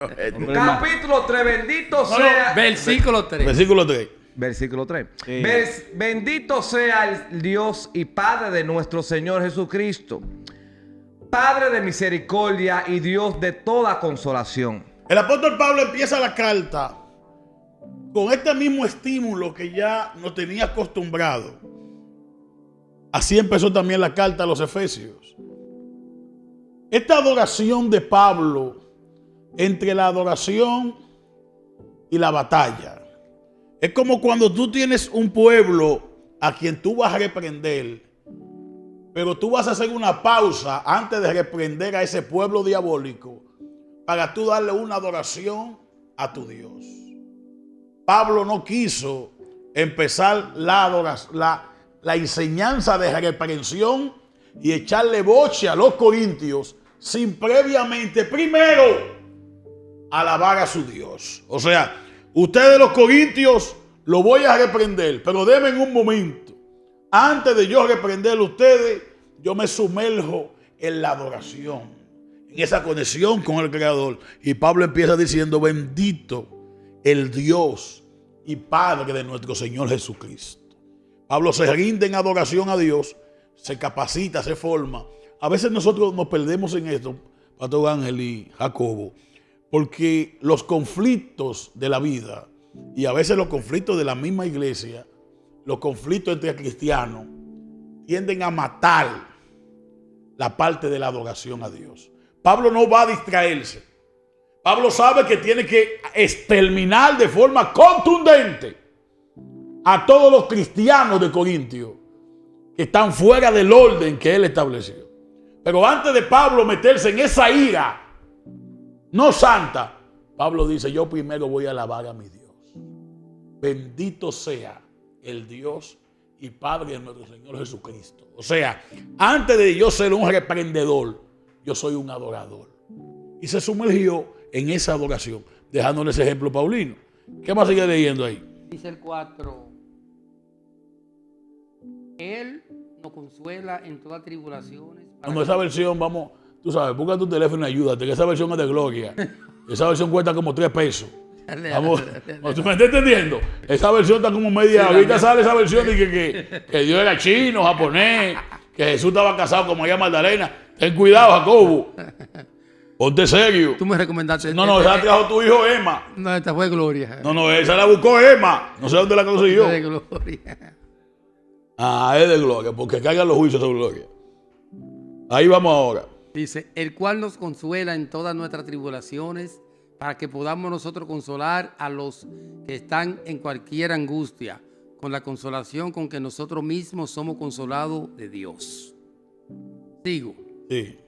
Capítulo 3, bendito sea. Versículo 3. Versículo 3. Versículo 3. Sí. Bendito sea el Dios y Padre de nuestro Señor Jesucristo, Padre de misericordia y Dios de toda consolación. El apóstol Pablo empieza la carta con este mismo estímulo que ya nos tenía acostumbrado. Así empezó también la carta a los Efesios. Esta adoración de Pablo, entre la adoración y la batalla, es como cuando tú tienes un pueblo a quien tú vas a reprender, pero tú vas a hacer una pausa antes de reprender a ese pueblo diabólico para tú darle una adoración a tu Dios. Pablo no quiso empezar la enseñanza de reprensión y echarle boche a los corintios sin previamente primero alabar a su Dios. O sea, ustedes los corintios lo voy a reprender, pero denme un momento. Antes de yo reprenderlo a ustedes, yo me sumerjo en la adoración, en esa conexión con el Creador. Y Pablo empieza diciendo: bendito el Dios y Padre de nuestro Señor Jesucristo. Pablo se rinde en adoración a Dios, se capacita, se forma. A veces nosotros nos perdemos en esto, Pastor Ángel y Jacobo, porque los conflictos de la vida y a veces los conflictos de la misma iglesia, los conflictos entre cristianos, tienden a matar la parte de la adoración a Dios. Pablo no va a distraerse. Pablo sabe que tiene que exterminar de forma contundente a todos los cristianos de Corintio que están fuera del orden que él estableció. Pero antes de Pablo meterse en esa ira no santa, Pablo dice: yo primero voy a alabar a mi Dios. Bendito sea el Dios y Padre de nuestro Señor Jesucristo. O sea, antes de yo ser un reprendedor, yo soy un adorador. Y se sumergió en esa adoración, dejándole ese ejemplo Paulino. ¿Qué más sigue leyendo ahí? Dice el 4. Él nos consuela en todas tribulaciones. No, esa versión, vamos, tú sabes, busca tu teléfono y ayúdate, que esa versión es de gloria. Esa versión cuesta como 3 pesos. Vamos, ¿tú me estás entendiendo? Esa versión está como media. Sí, ahorita sale esa versión de que Dios era chino, japonés, que Jesús estaba casado con María Magdalena. Ten cuidado, Jacobo. Ponte serio. Tú me recomendaste. No, esa la trajo tu hijo Emma. No, esta fue Gloria. No, esa la buscó Emma. No sé dónde la consiguió. Es de Gloria. Ah, es de gloria, porque caigan los juicios de gloria. Ahí vamos ahora. Dice: el cual nos consuela en todas nuestras tribulaciones, para que podamos nosotros consolar a los que están en cualquier angustia, con la consolación con que nosotros mismos somos consolados de Dios. Sigo. Sí.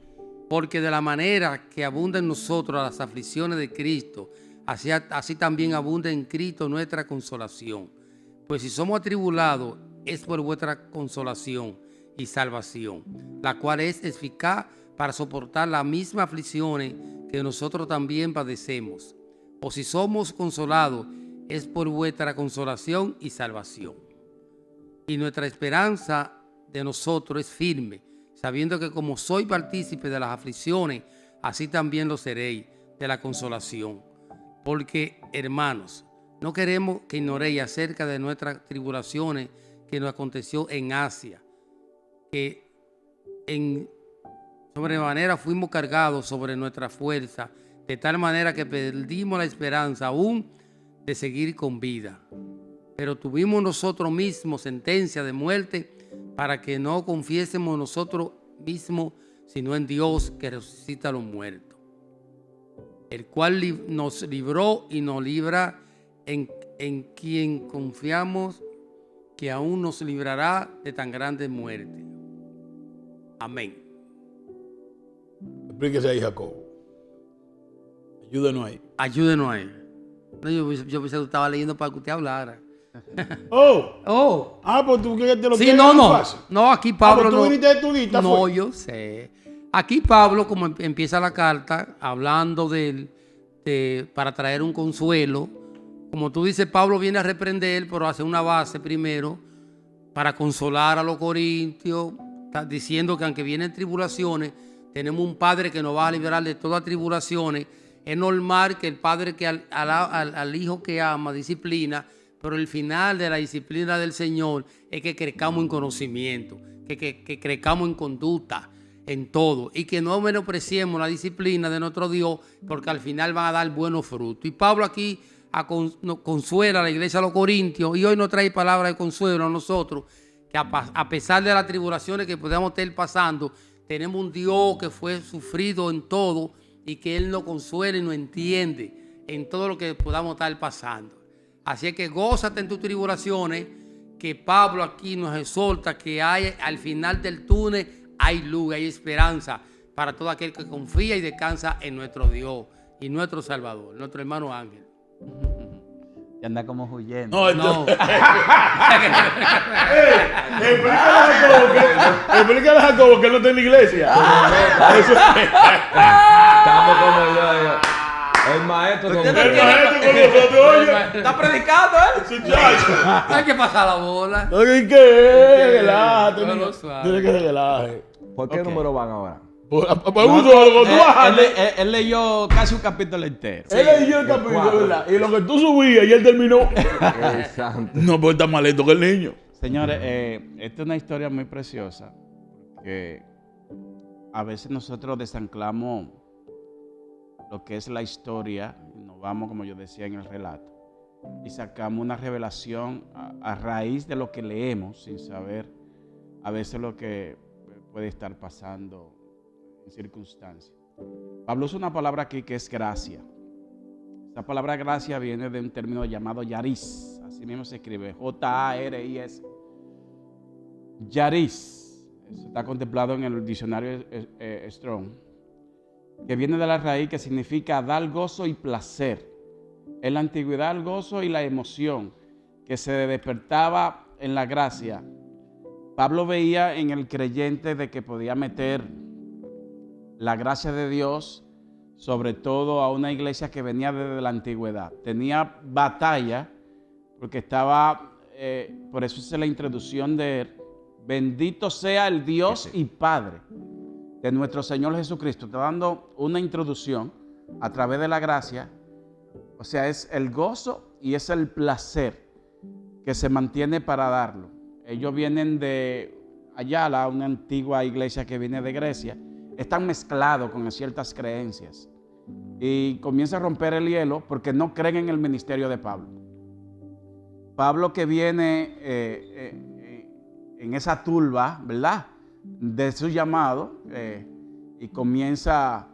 Porque de la manera que abunda en nosotros las aflicciones de Cristo, así también abunda en Cristo nuestra consolación. Pues si somos atribulados, es por vuestra consolación y salvación, la cual es eficaz para soportar las mismas aflicciones que nosotros también padecemos. O si somos consolados, es por vuestra consolación y salvación. Y nuestra esperanza de nosotros es firme, sabiendo que como soy partícipe de las aflicciones, así también lo seréis de la consolación. Porque, hermanos, no queremos que ignoréis acerca de nuestras tribulaciones que nos aconteció en Asia, que en sobremanera fuimos cargados sobre nuestra fuerza, de tal manera que perdimos la esperanza aún de seguir con vida. Pero tuvimos nosotros mismos sentencia de muerte, para que no confiésemos nosotros mismos, sino en Dios que resucita a los muertos, el cual nos libró y nos libra, en quien confiamos que aún nos librará de tan grande muerte. Amén. Explíquese ahí, Jacobo. Ayúdenos ahí. Ayúdenos ahí. No, yo pensé que tú estabas leyendo para que usted hablara. Oh. Ah, pues tú quieres que te lo sí, no. Fácil. No, aquí Pablo tú viniste de turista, no, fue. Yo sé. Aquí Pablo, como empieza la carta, hablando para traer un consuelo. Como tú dices, Pablo viene a reprender, pero hace una base primero para consolar a los corintios, diciendo que aunque vienen tribulaciones, tenemos un Padre que nos va a liberar de todas tribulaciones Es normal que el padre que al hijo que ama disciplina, pero el final de la disciplina del Señor es que crezcamos en conocimiento, que crezcamos en conducta, en todo, y que no menospreciemos la disciplina de nuestro Dios, porque al final van a dar buenos frutos. Y Pablo aquí nos consuela a la iglesia de los Corintios, y hoy nos trae palabra de consuelo a nosotros, que a pesar de las tribulaciones que podamos estar pasando, tenemos un Dios que fue sufrido en todo y que Él nos consuela y nos entiende en todo lo que podamos estar pasando. Así es que gózate en tus tribulaciones, que Pablo aquí nos exhorta que hay, al final del túnel hay luz, hay esperanza para todo aquel que confía y descansa en nuestro Dios y nuestro Salvador, nuestro hermano Ángel. Y anda como huyendo. No, No. Explícale a Jacobo que él no está en la iglesia. Estamos como el maestro. El maestro con nosotros, oye. Está predicando, ¿eh? Sí, chacho. Hay que pasar la bola. Oye, ¿qué? Relájate. No, niño. suave. Tiene que relaje. ¿Por qué número van ahora? Por un solo, tú bajaste. Él leyó casi un capítulo entero. Él leyó el capítulo, ¿verdad? Y lo que tú subías y él terminó. El santo. No, pues está malito que el niño. Señores, esta es una historia muy preciosa, que a veces nosotros desanclamos lo que es la historia, y nos vamos, como yo decía en el relato, y sacamos una revelación a raíz de lo que leemos, sin saber a veces lo que puede estar pasando en circunstancias. Pablo usa una palabra aquí que es gracia. Esta palabra gracia viene de un término llamado yaris. Así mismo se escribe Jaris. Yaris. Eso está contemplado en el diccionario Strong, que viene de la raíz que significa dar gozo y placer. En la antigüedad, el gozo y la emoción que se despertaba en la gracia, Pablo veía en el creyente de que podía meter la gracia de Dios, sobre todo a una iglesia que venía desde la antigüedad. Tenía batalla porque estaba, por eso es la introducción de él. Bendito sea el Dios y Padre de nuestro Señor Jesucristo. Está dando una introducción a través de la gracia. O sea, es el gozo y es el placer que se mantiene para darlo. Ellos vienen de Ayala, una antigua iglesia que viene de Grecia. Están mezclados con ciertas creencias y comienza a romper el hielo porque no creen en el ministerio de Pablo. Pablo, que viene en esa turba, ¿verdad?, de su llamado, y comienza,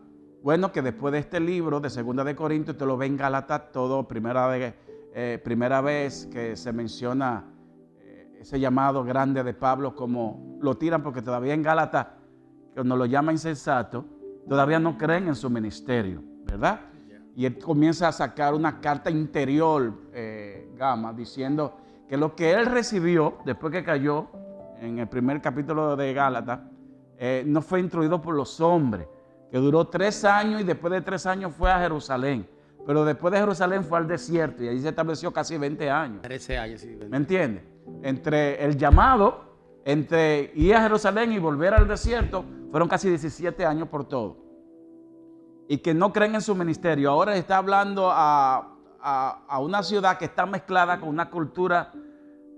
bueno, que después de este libro de Segunda de Corintios, te lo ve en Gálatas, todo primera vez que se menciona ese llamado grande de Pablo, como lo tiran porque todavía en Gálatas, cuando lo llama insensato, todavía no creen en su ministerio, ¿verdad? Y él comienza a sacar una carta interior, Gama, diciendo que lo que él recibió después que cayó en el primer capítulo de Gálatas, no fue instruido por los hombres, que duró 3 años y después de 3 años fue a Jerusalén. Pero después de Jerusalén fue al desierto y ahí se estableció casi 20 años. 13 años, sí. ¿Me entiendes? Entre el llamado, entre ir a Jerusalén y volver al desierto, fueron casi 17 años por todo. Y que no creen en su ministerio. Ahora está hablando a una ciudad que está mezclada con una cultura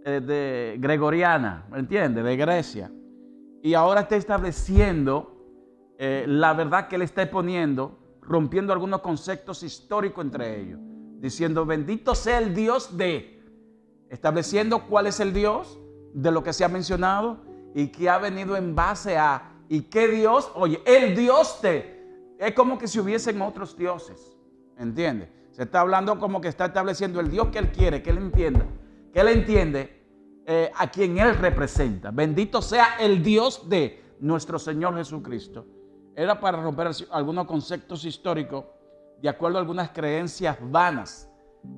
de gregoriana, ¿me entiendes? De Grecia. Y ahora está estableciendo la verdad que él está exponiendo, rompiendo algunos conceptos históricos entre ellos, diciendo bendito sea el Dios de, estableciendo cuál es el Dios de lo que se ha mencionado y que ha venido en base a, y qué Dios, oye, el Dios de, es como que si hubiesen otros dioses, ¿entiendes? Se está hablando como que está estableciendo el Dios que él quiere, que él entiende a quien él representa. Bendito sea el Dios de nuestro Señor Jesucristo. Era para romper algunos conceptos históricos de acuerdo a algunas creencias vanas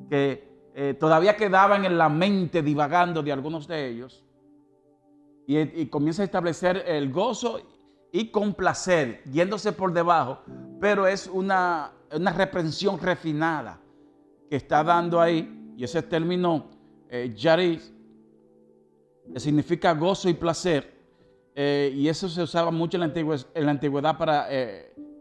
que todavía quedaban en la mente divagando de algunos de ellos. Y comienza a establecer el gozo y complacer, yéndose por debajo, pero es una reprensión refinada que está dando ahí, y ese término yaris, que significa gozo y placer, y eso se usaba mucho en la antigüedad para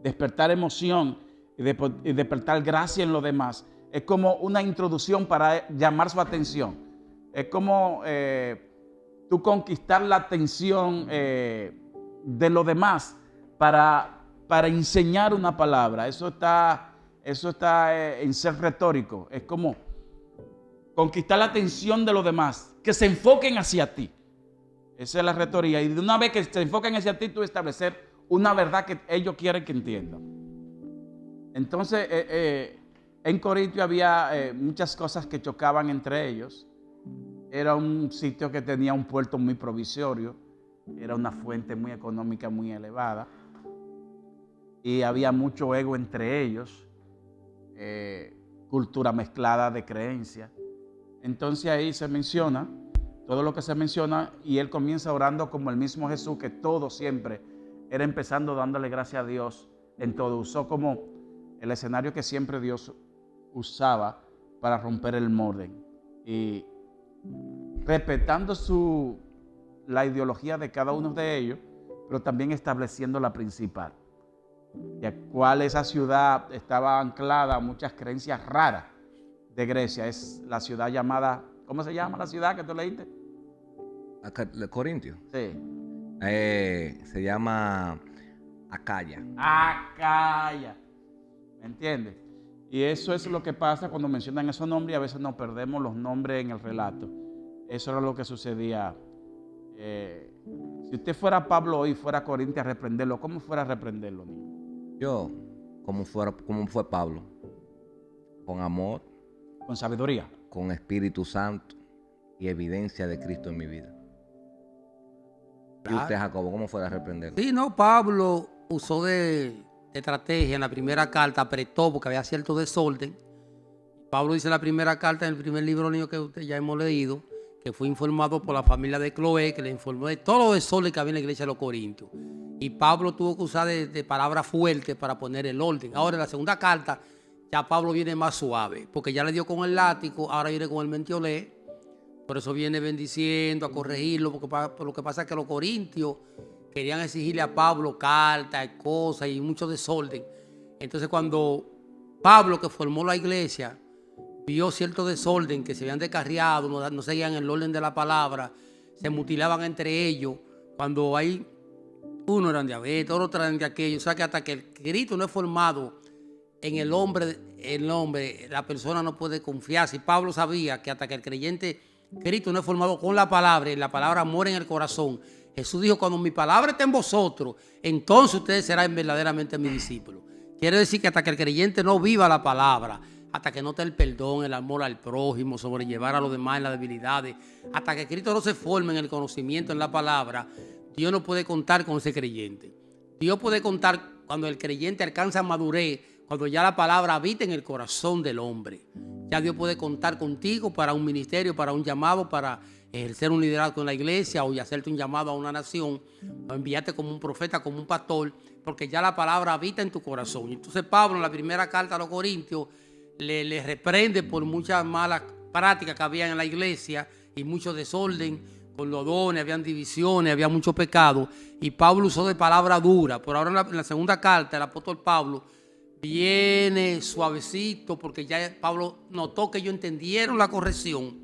despertar emoción y despertar gracia en los demás, es como una introducción para llamar su atención. Es como tú conquistar la atención de los demás para enseñar una palabra. Eso está en ser retórico. Es como conquistar la atención de los demás, que se enfoquen hacia ti. Esa es la retórica. Y de una vez que se enfoquen hacia ti, tú establecer una verdad que ellos quieren que entiendan. Entonces, en Corintio había muchas cosas que chocaban entre ellos. Era un sitio que tenía un puerto muy provisorio. Era una fuente muy económica, muy elevada. Y había mucho ego entre ellos. Cultura mezclada de creencias. Entonces ahí se menciona todo lo que se menciona, y él comienza orando como el mismo Jesús, que todo siempre era empezando dándole gracias a Dios en todo. Usó como el escenario que siempre Dios usaba para romper el molde, y respetando la ideología de cada uno de ellos, pero también estableciendo la principal, la cual esa ciudad estaba anclada a muchas creencias raras de Grecia. Es la ciudad llamada, ¿cómo se llama la ciudad que tú leíste? Corintio. Sí. Se llama Acaya. Acaya. ¿Me entiendes? Y eso es lo que pasa cuando mencionan esos nombres, y a veces nos perdemos los nombres en el relato. Eso era lo que sucedía. Si usted fuera Pablo hoy, fuera a Corintio a reprenderlo, ¿cómo fuera a reprenderlo, niño? Yo, como fue Pablo, con amor, Con sabiduría. con Espíritu Santo y evidencia de Cristo en mi vida. ¿Y usted, Jacobo, cómo fue a reprenderlo? Sí, no, Pablo usó de estrategia en la primera carta, apretó porque había cierto desorden. Pablo dice en la primera carta, en el primer libro niño que usted ya hemos leído, que fue informado por la familia de Cloé, que le informó de todo los desorden que había en la iglesia de los Corintios. Y Pablo tuvo que usar de palabras fuertes para poner el orden. Ahora, en la segunda carta, ya Pablo viene más suave, porque ya le dio con el látigo, ahora viene con el mentiolé. Por eso viene bendiciendo, a corregirlo, porque por lo que pasa es que los corintios querían exigirle a Pablo cartas, cosas y mucho desorden. Entonces, cuando Pablo, que formó la iglesia, vio cierto desorden, que se habían descarriado, no seguían el orden de la palabra, se mutilaban entre ellos, cuando hay uno eran diabetes, otro eran de aquello. O sea que hasta que el Cristo no es formado en el hombre, la persona no puede confiar. Si Pablo sabía que hasta que el creyente, Cristo no es formado con la palabra, y la palabra muere en el corazón. Jesús dijo, cuando mi palabra esté en vosotros, entonces ustedes serán verdaderamente mis discípulos. Quiere decir que hasta que el creyente no viva la palabra, hasta que no esté el perdón, el amor al prójimo, sobrellevar a los demás en las debilidades, hasta que Cristo no se forme en el conocimiento, en la palabra, Dios no puede contar con ese creyente. Dios puede contar cuando el creyente alcanza madurez, cuando ya la palabra habita en el corazón del hombre. Ya Dios puede contar contigo para un ministerio, para un llamado, para ejercer un liderazgo en la iglesia, o hacerte un llamado a una nación, o enviarte como un profeta, como un pastor, porque ya la palabra habita en tu corazón. Entonces Pablo, en la primera carta a los Corintios, le reprende por muchas malas prácticas que había en la iglesia y mucho desorden con los dones, habían divisiones, había mucho pecado, y Pablo usó de palabra dura. Por ahora en la segunda carta el apóstol Pablo viene suavecito, porque ya Pablo notó que ellos entendieron la corrección,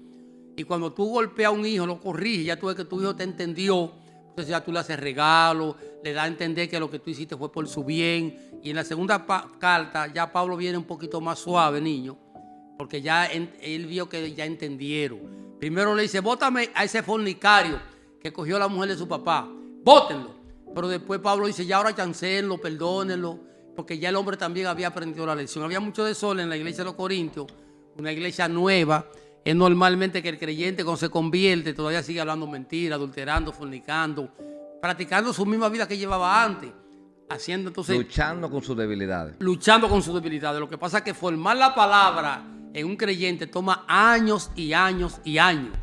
y cuando tú golpeas a un hijo, lo corriges, ya tú ves que tu hijo te entendió, entonces ya tú le haces regalo, le da a entender que lo que tú hiciste fue por su bien. Y en la segunda carta ya Pablo viene un poquito más suave, niño, porque ya él vio que ya entendieron. Primero le dice, bótame a ese fornicario que cogió a la mujer de su papá, bótenlo. Pero después Pablo dice, ya ahora chancenlo, perdónenlo, porque ya el hombre también había aprendido la lección. Había mucho desorden en la iglesia de los Corintios, una iglesia nueva. Es normalmente que el creyente, cuando se convierte, todavía sigue hablando mentiras, adulterando, fornicando, practicando su misma vida que llevaba antes, haciendo entonces, luchando con sus debilidades. Luchando con sus debilidades. Lo que pasa es que formar la palabra en un creyente toma años y años y años.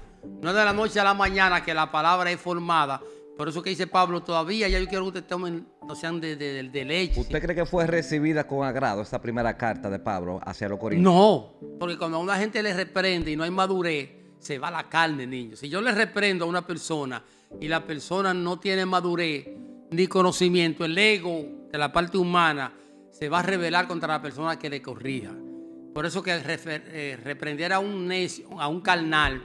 No es de la noche a la mañana que la palabra es formada. Por eso que dice Pablo, todavía ya yo quiero que ustedes tomen, no sean de leche. ¿Usted cree que fue recibida con agrado esa primera carta de Pablo hacia los Corintios? No, porque cuando a una gente le reprende y no hay madurez, se va la carne, niños. Si yo le reprendo a una persona y la persona no tiene madurez ni conocimiento, el ego de la parte humana se va a rebelar contra la persona que le corrija. Por eso que reprender a un necio, a un carnal,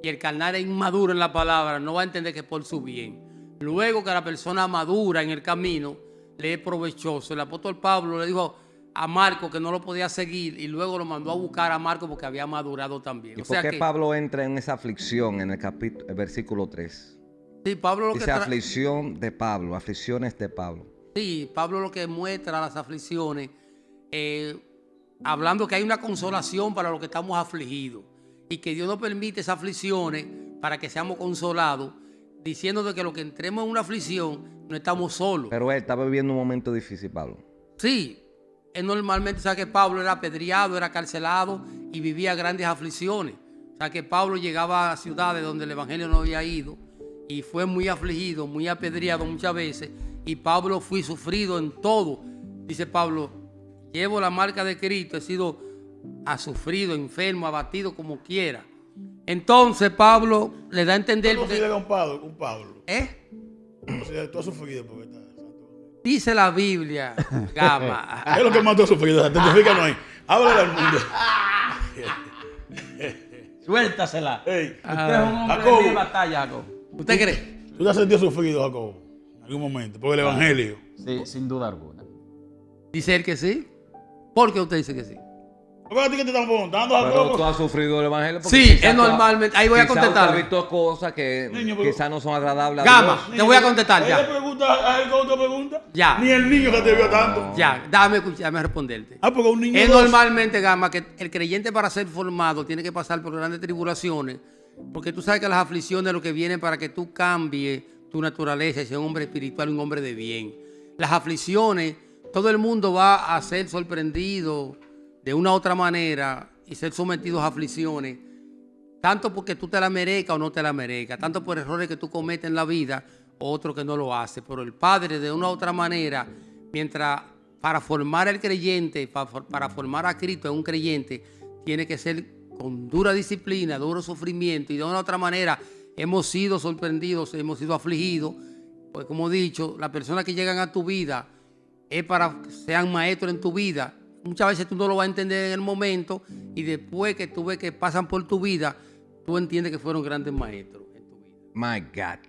y el carnal es inmaduro en la palabra, no va a entender que es por su bien. Luego que la persona madura en el camino, le es provechoso. El apóstol Pablo le dijo a Marco que no lo podía seguir y luego lo mandó a buscar a Marco porque había madurado también. ¿Y por qué Pablo entra en esa aflicción en el versículo 3? Sí, Pablo lo dice aflicción de Pablo, aflicciones de Pablo. Sí, Pablo lo que muestra las aflicciones, hablando que hay una consolación para los que estamos afligidos y que Dios nos permite esas aflicciones para que seamos consolados, diciendo de que los que entremos en una aflicción no estamos solos. Pero él estaba viviendo un momento difícil, Pablo. Sí, él normalmente sabe que Pablo era apedreado, era carcelado y vivía grandes aflicciones. O sea que Pablo llegaba a ciudades donde el evangelio no había ido y fue muy afligido, muy apedreado muchas veces. Y Pablo fue sufrido en todo. Dice Pablo, llevo la marca de Cristo, he sido sufrido, enfermo, abatido como quiera. Entonces Pablo le da a entender... ¿Tú no con Pablo? O sea, tú has sufrido porque estás... Dice la Biblia, Gama. ¿Qué es lo que más tú has sufrido? Identifícanos ahí. Háblale al mundo. Suéltasela. Hey, usted es un hombre de batalla, Jacob. ¿Usted cree? ¿Tú te has sentido sufrido, Jacob? En algún momento, por el evangelio. Sí, sin duda alguna. Dice él que sí. ¿Por qué usted dice que sí? ¿Por qué a ti que te están preguntando, Pero Jacob? tú has sufrido el evangelio. Sí, es normalmente. Ahí voy a contestar. Has visto cosas que quizás no son agradables. Gama, te voy a contestar ya. ¿Él pregunta a él otra pregunta? Ya. Ni el niño que te vio tanto. Ya, déjame responderte. Porque un niño... Es normalmente, Gama, que el creyente para ser formado tiene que pasar por grandes tribulaciones, porque tú sabes que las aflicciones es lo que vienen para que tú cambies tu naturaleza y seas un hombre espiritual, un hombre de bien. Las aflicciones, todo el mundo va a ser sorprendido de una u otra manera y ser sometidos a aflicciones, tanto porque tú te la merezcas o no te la merezcas, tanto por errores que tú cometes en la vida o otro que no lo hace. Pero el Padre, de una u otra manera, mientras para formar al creyente, para formar a Cristo en un creyente, tiene que ser con dura disciplina, duro sufrimiento, y de una u otra manera hemos sido sorprendidos, hemos sido afligidos. Pues como he dicho, las personas que llegan a tu vida es para que sean maestros en tu vida. Muchas veces tú no lo vas a entender en el momento y después que tú ves que pasan por tu vida, tú entiendes que fueron grandes maestros en tu vida. My God.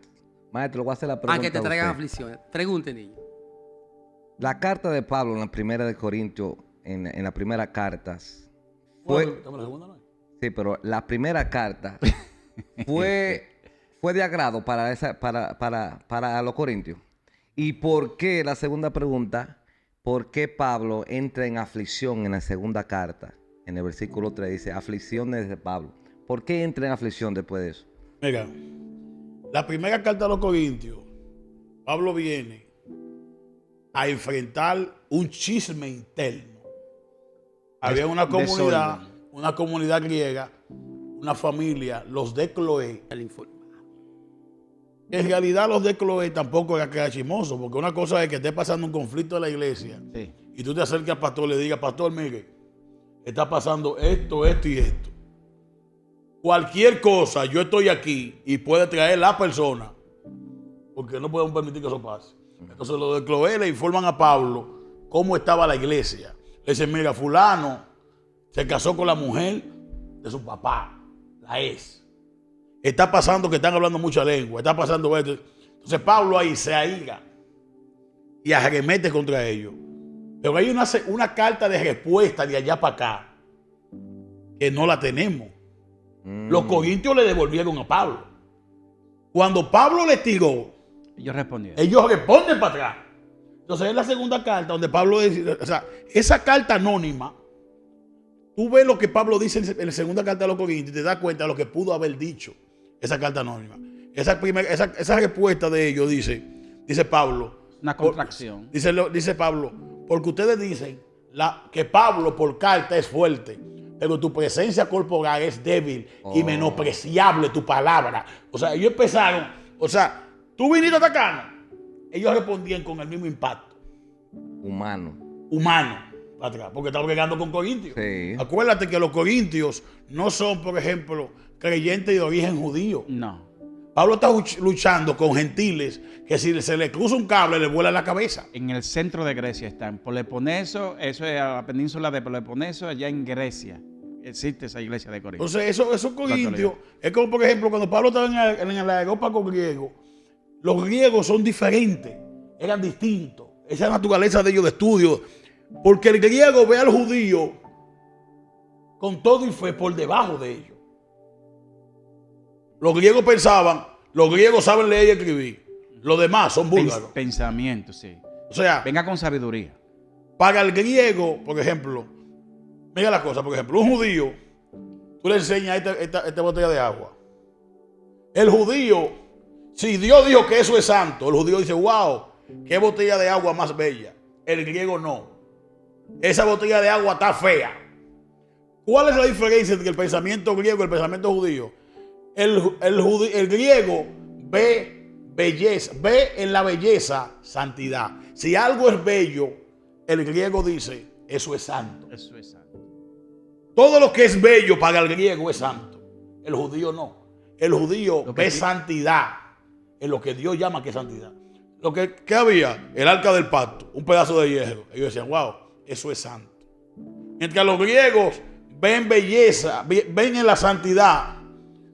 Maestro, voy a hacer la pregunta. Que te traigan aflicciones. Pregunte, niño. La carta de Pablo en la primera de Corintios, en la primera carta, fue... Sí, pero la primera carta fue de agrado para los corintios. ¿Y por qué, la segunda pregunta, por qué Pablo entra en aflicción en la segunda carta? En el versículo 3 dice, aflicciones de Pablo. ¿Por qué entra en aflicción después de eso? Mira, la primera carta a los corintios, Pablo viene a enfrentar un chisme interno. Había una comunidad griega, una familia, los de Cloé. En realidad los de Cloé tampoco era que era chismoso, porque una cosa es que esté pasando un conflicto en la iglesia y tú te acerques al pastor y le digas, pastor, mire, está pasando esto, esto y esto. Cualquier cosa, yo estoy aquí y puede traer la persona, porque no podemos permitir que eso pase. Entonces los de Cloé le informan a Pablo cómo estaba la iglesia. Le dicen, mira, fulano se casó con la mujer de su papá, la ex. Está pasando que están hablando mucha lengua, está pasando esto. Entonces Pablo ahí se aíga y arremete contra ellos. Pero hay una carta de respuesta de allá para acá que no la tenemos. Los corintios le devolvieron a Pablo. Cuando Pablo le tiró, ellos responden para atrás. Entonces es la segunda carta donde Pablo dice, o sea, esa carta anónima, tú ves lo que Pablo dice en la segunda carta de los Corintios y te das cuenta de lo que pudo haber dicho esa carta anónima. Esa respuesta de ellos dice Pablo. Una contracción. Dice Pablo, porque ustedes dicen que Pablo por carta es fuerte, pero tu presencia corporal es débil y menospreciable tu palabra. O sea, ellos empezaron, tú viniste a atacarnos. Ellos respondían con el mismo impacto. Humano. Porque estaban llegando con corintios. Sí. Acuérdate que los corintios no son, por ejemplo, creyentes de origen judío. No. Pablo está luchando con gentiles que si se le cruza un cable le vuela la cabeza. En el centro de Grecia están. Peloponeso, eso es a la península de Peloponeso, allá en Grecia. Existe esa iglesia de Corinto. Entonces, esos corintios, es como por ejemplo cuando Pablo estaba en la Areópago griego, los griegos son diferentes, eran distintos. Esa naturaleza de ellos de estudio, porque el griego ve al judío con todo y fe por debajo de ellos. Los griegos pensaban, los griegos saben leer y escribir, los demás son búlgaros. Pensamiento, sí. O sea, venga con sabiduría. Para el griego, por ejemplo, mira la cosa, por ejemplo, un judío, tú le enseñas esta botella de agua. El judío, si Dios dijo que eso es santo, el judío dice, wow, qué botella de agua más bella. El griego no. Esa botella de agua está fea. ¿Cuál es la diferencia entre el pensamiento griego y el pensamiento judío? El griego ve belleza, ve en la belleza santidad. Si algo es bello, el griego dice, eso es santo. Eso es santo. Todo lo que es bello para el griego es santo. El judío no. El judío ve santidad en lo que Dios llama que es santidad. ¿Qué había? El arca del pacto, un pedazo de hierro. Ellos decían, wow, eso es santo. Mientras los griegos ven belleza, ven en la santidad,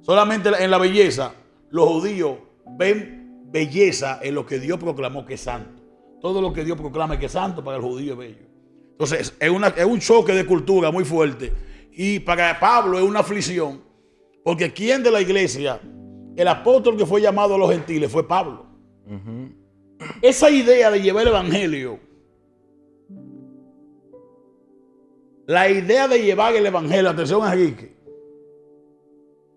solamente en la belleza, los judíos ven belleza en lo que Dios proclamó que es santo. Todo lo que Dios proclama que es santo para el judío es bello. Entonces, es un choque de cultura muy fuerte. Y para Pablo es una aflicción, porque ¿quién de la iglesia, el apóstol que fue llamado a los gentiles, fue Pablo? Esa idea de llevar el evangelio, la idea de llevar el evangelio, atención a Enrique,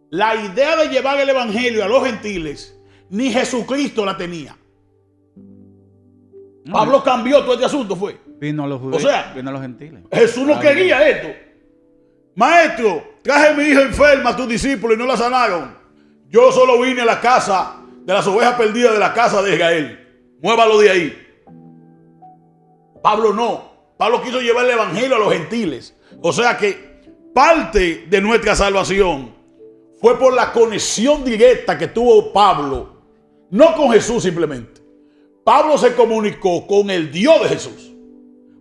la idea de llevar el evangelio a los gentiles, ni Jesucristo la tenía. Pablo cambió todo este asunto, fue. Vino a los judíos, O sea, vino a los gentiles. Jesús no quería esto. Maestro, traje a mi hija enferma a tus discípulos y no la sanaron. Yo solo vine a la casa de las ovejas perdidas de la casa de Israel. Muévalo de ahí. Pablo no. Pablo quiso llevar el evangelio a los gentiles. O sea que parte de nuestra salvación fue por la conexión directa que tuvo Pablo. No con Jesús simplemente. Pablo se comunicó con el Dios de Jesús.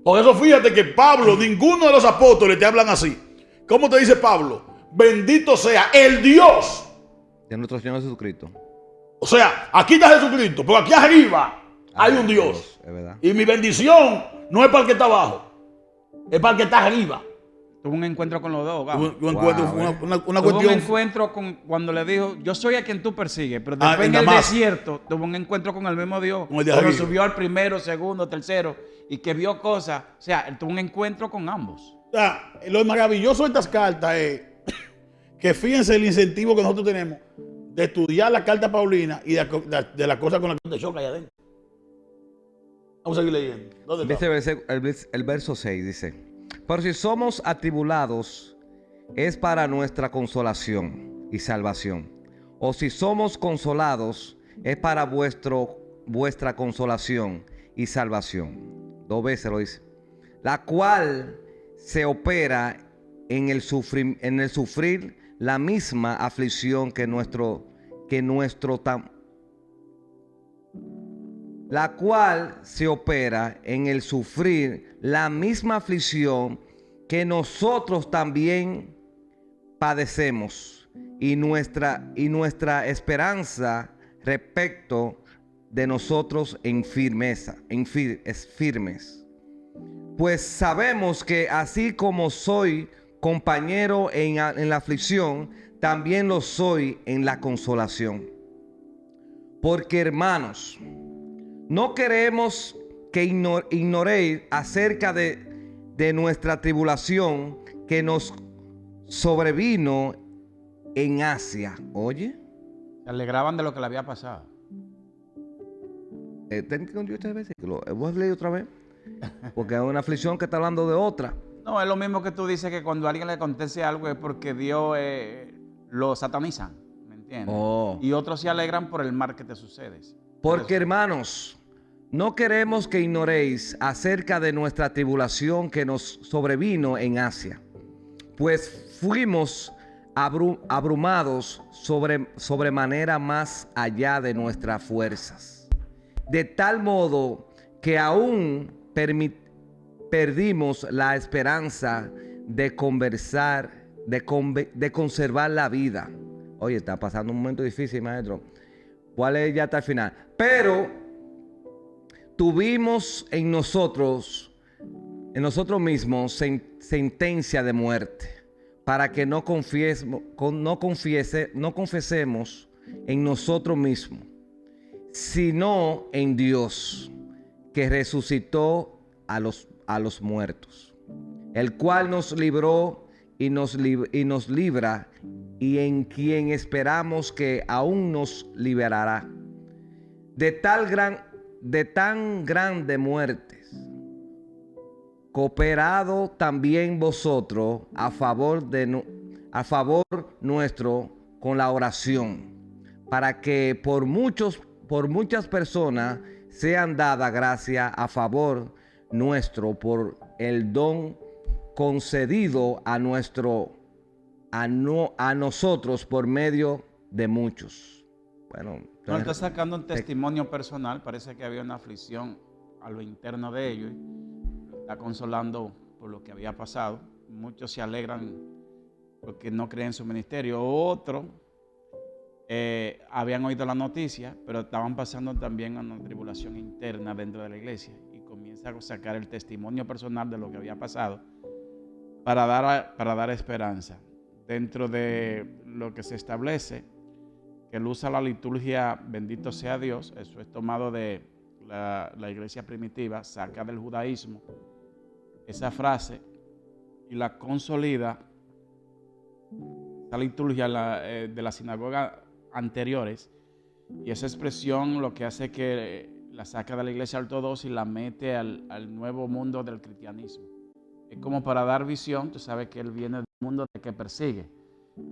Por eso fíjate que Pablo, ninguno de los apóstoles te hablan así. ¿Cómo te dice Pablo? Bendito sea el Dios de nuestro Señor Jesucristo. O sea, aquí está Jesucristo, pero aquí arriba hay un Dios. Es verdad. Y mi bendición no es para el que está abajo, es para el que está arriba. Tuvo un encuentro con los dos. Una Tuvo cuestión. un encuentro con cuando le dijo, yo soy a quien tú persigues, pero Ah, después en en el Damasco. desierto tuvo un encuentro con el mismo Dios. Con el de Cuando arriba. subió al primero, segundo, tercero y que vio cosas. O sea, él tuvo un encuentro con ambos. O sea, lo maravilloso de estas cartas es que fíjense el incentivo que nosotros tenemos de estudiar la carta paulina y de la cosa con la que te choca allá adentro. Vamos a seguir leyendo. ¿Dónde está? El verso 6 dice: pero si somos atribulados, es para nuestra consolación y salvación. O si somos consolados, es para vuestra consolación y salvación. 2 veces lo dice. La cual se opera en el sufrir la misma aflicción la cual se opera en el sufrir la misma aflicción que nosotros también padecemos, y nuestra esperanza respecto de nosotros es firmes. Pues sabemos que así como soy compañero en la aflicción, también lo soy en la consolación. Porque, hermanos, no queremos que ignoréis acerca de nuestra tribulación que nos sobrevino en Asia. Oye. Se alegraban de lo que le había pasado. ¿Voy a leer otra vez? Porque es una aflicción que está hablando de otra. No, es lo mismo que tú dices que cuando a alguien le acontece algo es porque Dios lo satanizan, ¿me entiendes? Oh. Y otros se alegran por el mal que te sucede. Porque, hermanos, no queremos que ignoréis acerca de nuestra tribulación que nos sobrevino en Asia, pues fuimos abrumados sobremanera más allá de nuestras fuerzas, de tal modo que aún perdimos la esperanza de conservar la vida. Oye, está pasando un momento difícil, maestro. ¿Cuál es ya hasta el final? Pero tuvimos en nosotros mismos sentencia de muerte, para que no confesemos en nosotros mismos, sino en Dios, que resucitó a los muertos, el cual nos libró y nos libra, y en quien esperamos que aún nos liberará de tan grande muertes, cooperado también vosotros a favor nuestro con la oración, para que por muchas personas sean dadas gracias a favor nuestro por el don concedido a nosotros por medio de muchos. Bueno, No está sacando un testimonio personal, parece que había una aflicción a lo interno de ellos, está consolando por lo que había pasado. Muchos se alegran porque no creen en su ministerio, otros habían oído la noticia, pero estaban pasando también una tribulación interna dentro de la iglesia, y comienza a sacar el testimonio personal de lo que había pasado para dar esperanza. Dentro de lo que se establece, que él usa la liturgia bendito sea Dios, eso es tomado de la iglesia primitiva, saca del judaísmo esa frase y la consolida, la liturgia de la sinagoga anteriores, y esa expresión lo que hace que la saca de la iglesia ortodoxa y la mete al nuevo mundo del cristianismo. Es como para dar visión. Tú sabes que él viene del mundo de que persigue,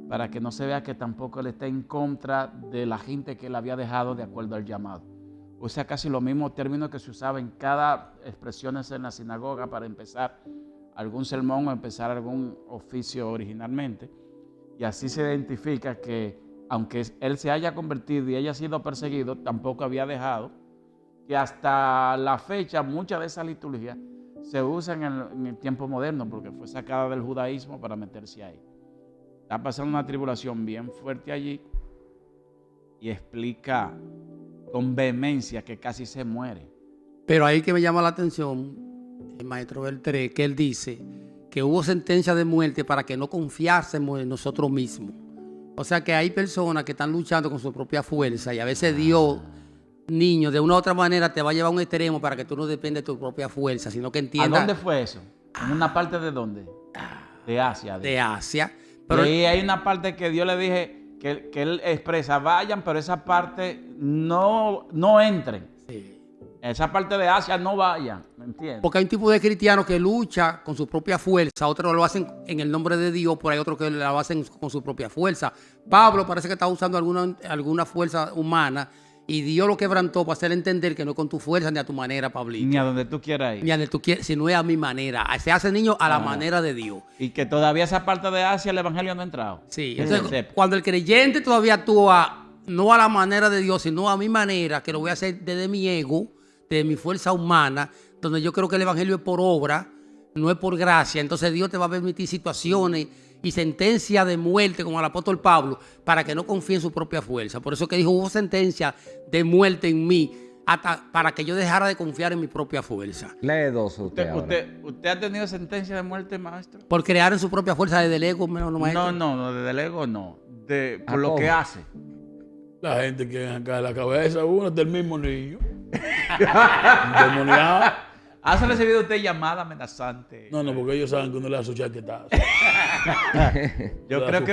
para que no se vea que tampoco él está en contra de la gente que él había dejado de acuerdo al llamado. Usa casi los mismos términos que se usaba en cada expresión en la sinagoga para empezar algún sermón o empezar algún oficio originalmente. Y así se identifica que aunque él se haya convertido y haya sido perseguido, tampoco había dejado, que hasta la fecha muchas de esas liturgias se usan en el tiempo moderno, porque fue sacada del judaísmo para meterse ahí. Está pasando una tribulación bien fuerte allí y explica con vehemencia que casi se muere. Pero ahí que me llama la atención, el maestro Beltré, que él dice que hubo sentencia de muerte para que no confiásemos en nosotros mismos. O sea que hay personas que están luchando con su propia fuerza, y a veces Dios, niño, de una u otra manera te va a llevar a un extremo para que tú no dependas de tu propia fuerza, sino que entiendas. ¿A dónde fue eso? ¿En una parte de dónde? De Asia. De Asia. Pero ahí hay una parte que Dios le dije que él expresa, vayan, pero esa parte no entren. Sí. Esa parte de Asia no vayan, ¿me entiendes? Porque hay un tipo de cristiano que lucha con su propia fuerza, otros lo hacen en el nombre de Dios, pero hay otros que lo hacen con su propia fuerza. Pablo parece que está usando alguna fuerza humana, y Dios lo quebrantó para hacerle entender que no es con tu fuerza ni a tu manera, Pablito. Ni a donde tú quieras ir. Ni a donde tú quieras, sino es a mi manera. Se hace niño a la manera de Dios. Y que todavía esa parte de Asia el evangelio no ha entrado. Sí, entonces cuando el creyente todavía actúa no a la manera de Dios, sino a mi manera, que lo voy a hacer desde mi ego, de mi fuerza humana, donde yo creo que el evangelio es por obra, no es por gracia. Entonces Dios te va a permitir situaciones y sentencia de muerte, como el apóstol Pablo, para que no confíe en su propia fuerza. Por eso que dijo, hubo sentencia de muerte en mí, para que yo dejara de confiar en mi propia fuerza. Lee dos usted ¿Usted ha tenido sentencia de muerte, maestro? Por crear en su propia fuerza desde el ego, maestro. No, desde el ego no. Por lo que hace. La gente que acá en la cabeza, uno es del mismo niño. Endemoniado. ¿Ha recibido usted llamada amenazante? No, porque ellos saben que uno le da su chaquetazo. Yo creo que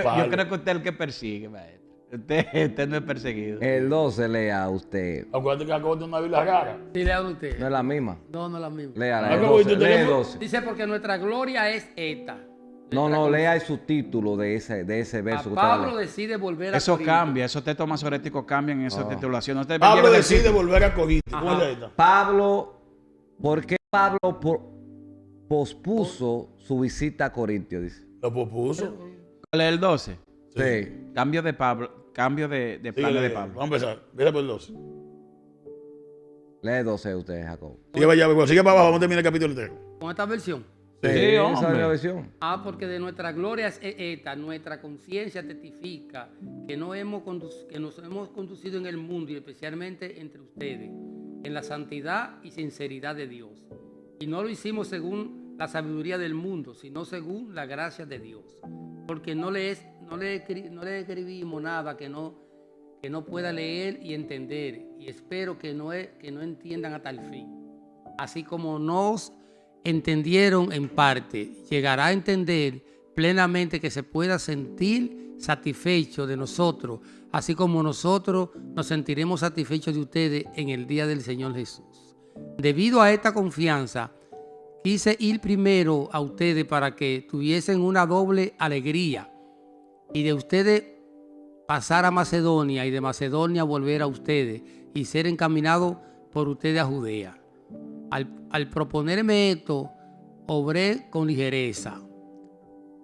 usted es el que persigue, maestro. Usted no es perseguido. El 12 lea usted. Acuérdate que acabo de una Biblia rara. Sí, lea usted. No es la misma. No es la misma. Lea el 12. Lee 12. Dice, porque nuestra gloria es esta. No, lea el subtítulo de ese verso. Pablo decide volver a Eso Corinto. cambia, esos textos masoréticos cambian en esa titulación. Pablo decide volver a Corinto. ¿Cómo es esta? ¿Por qué Pablo pospuso su visita a Corintio? Dice. Lo pospuso. ¿Cuál es el 12? Sí. Cambio de Pablo, cambio de planes de Pablo. Vamos a empezar. Mira por el 12. Lee 12 usted, Jacob. Sigue para allá, sigue para abajo, vamos a terminar el capítulo entero. Con esta versión. Sí, Sí, esa hombre. es la versión. Porque de nuestra gloria es esta, nuestra conciencia testifica que nos hemos conducido en el mundo y especialmente entre ustedes, en la santidad y sinceridad de Dios. Y no lo hicimos según la sabiduría del mundo, sino según la gracia de Dios. Porque no le escribimos nada que no pueda leer y entender. Y espero que no entiendan hasta el fin. Así como nos entendieron en parte, llegará a entender plenamente que se pueda sentir satisfecho de nosotros, así como nosotros nos sentiremos satisfechos de ustedes en el día del Señor Jesús. Debido a esta confianza, quise ir primero a ustedes para que tuviesen una doble alegría y de ustedes pasar a Macedonia y de Macedonia volver a ustedes y ser encaminado por ustedes a Judea. Al proponerme esto, obré con ligereza.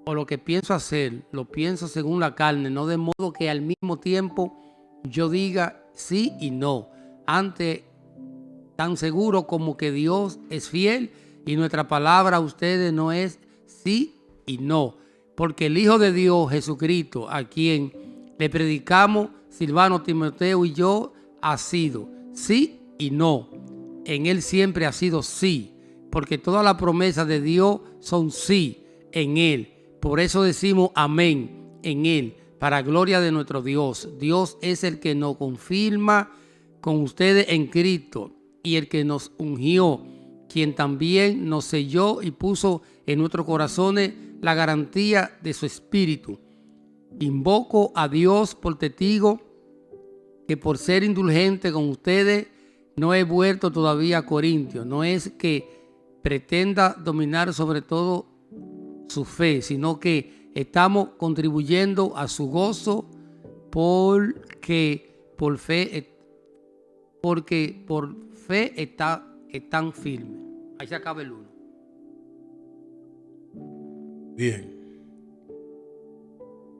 O lo que pienso hacer, lo pienso según la carne, no de modo que al mismo tiempo yo diga sí y no. Antes, tan seguro como que Dios es fiel y nuestra palabra a ustedes no es sí y no. Porque el Hijo de Dios, Jesucristo, a quien le predicamos, Silvano, Timoteo y yo, ha sido sí y no. En Él siempre ha sido sí, porque todas las promesas de Dios son sí en Él. Por eso decimos amén en Él, para gloria de nuestro Dios. Dios es el que nos confirma con ustedes en Cristo y el que nos ungió, quien también nos selló y puso en nuestros corazones la garantía de su Espíritu. Invoco a Dios por testigo que por ser indulgente con ustedes no he vuelto todavía a Corintios. No es que pretenda dominar sobre todo su fe, sino que estamos contribuyendo a su gozo porque por fe están firmes. Ahí se acaba el 1. Bien.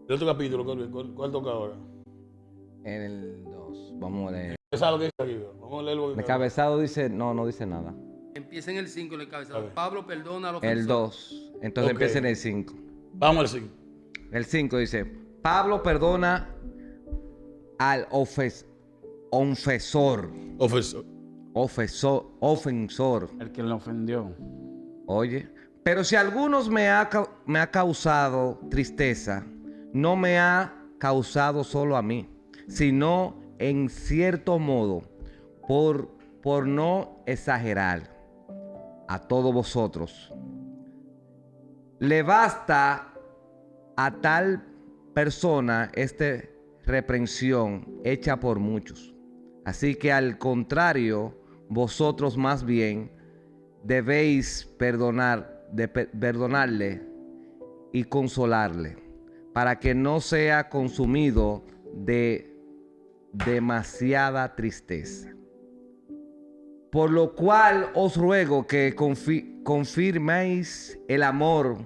¿El otro capítulo cuál toca ahora? En el 2. Vamos a leer. ¿Sabes lo que dice aquí? Vamos a leerlo. El encabezado dice, no dice nada. Empieza en el 5 el A encabezado. ver. Pablo perdona a los El ofensores. 2. Entonces Ok. empieza en el 5. Vamos al 5. El 5 dice, Pablo perdona al ofensor. Ofensor. El que lo ofendió. Oye, pero si algunos me ha causado tristeza, no me ha causado solo a mí, sino en cierto modo, por no exagerar, a todos vosotros. Le basta a tal persona esta reprensión hecha por muchos. Así que al contrario, vosotros más bien debéis perdonarle y consolarle, para que no sea consumido de demasiada tristeza. Por lo cual os ruego que confirméis el amor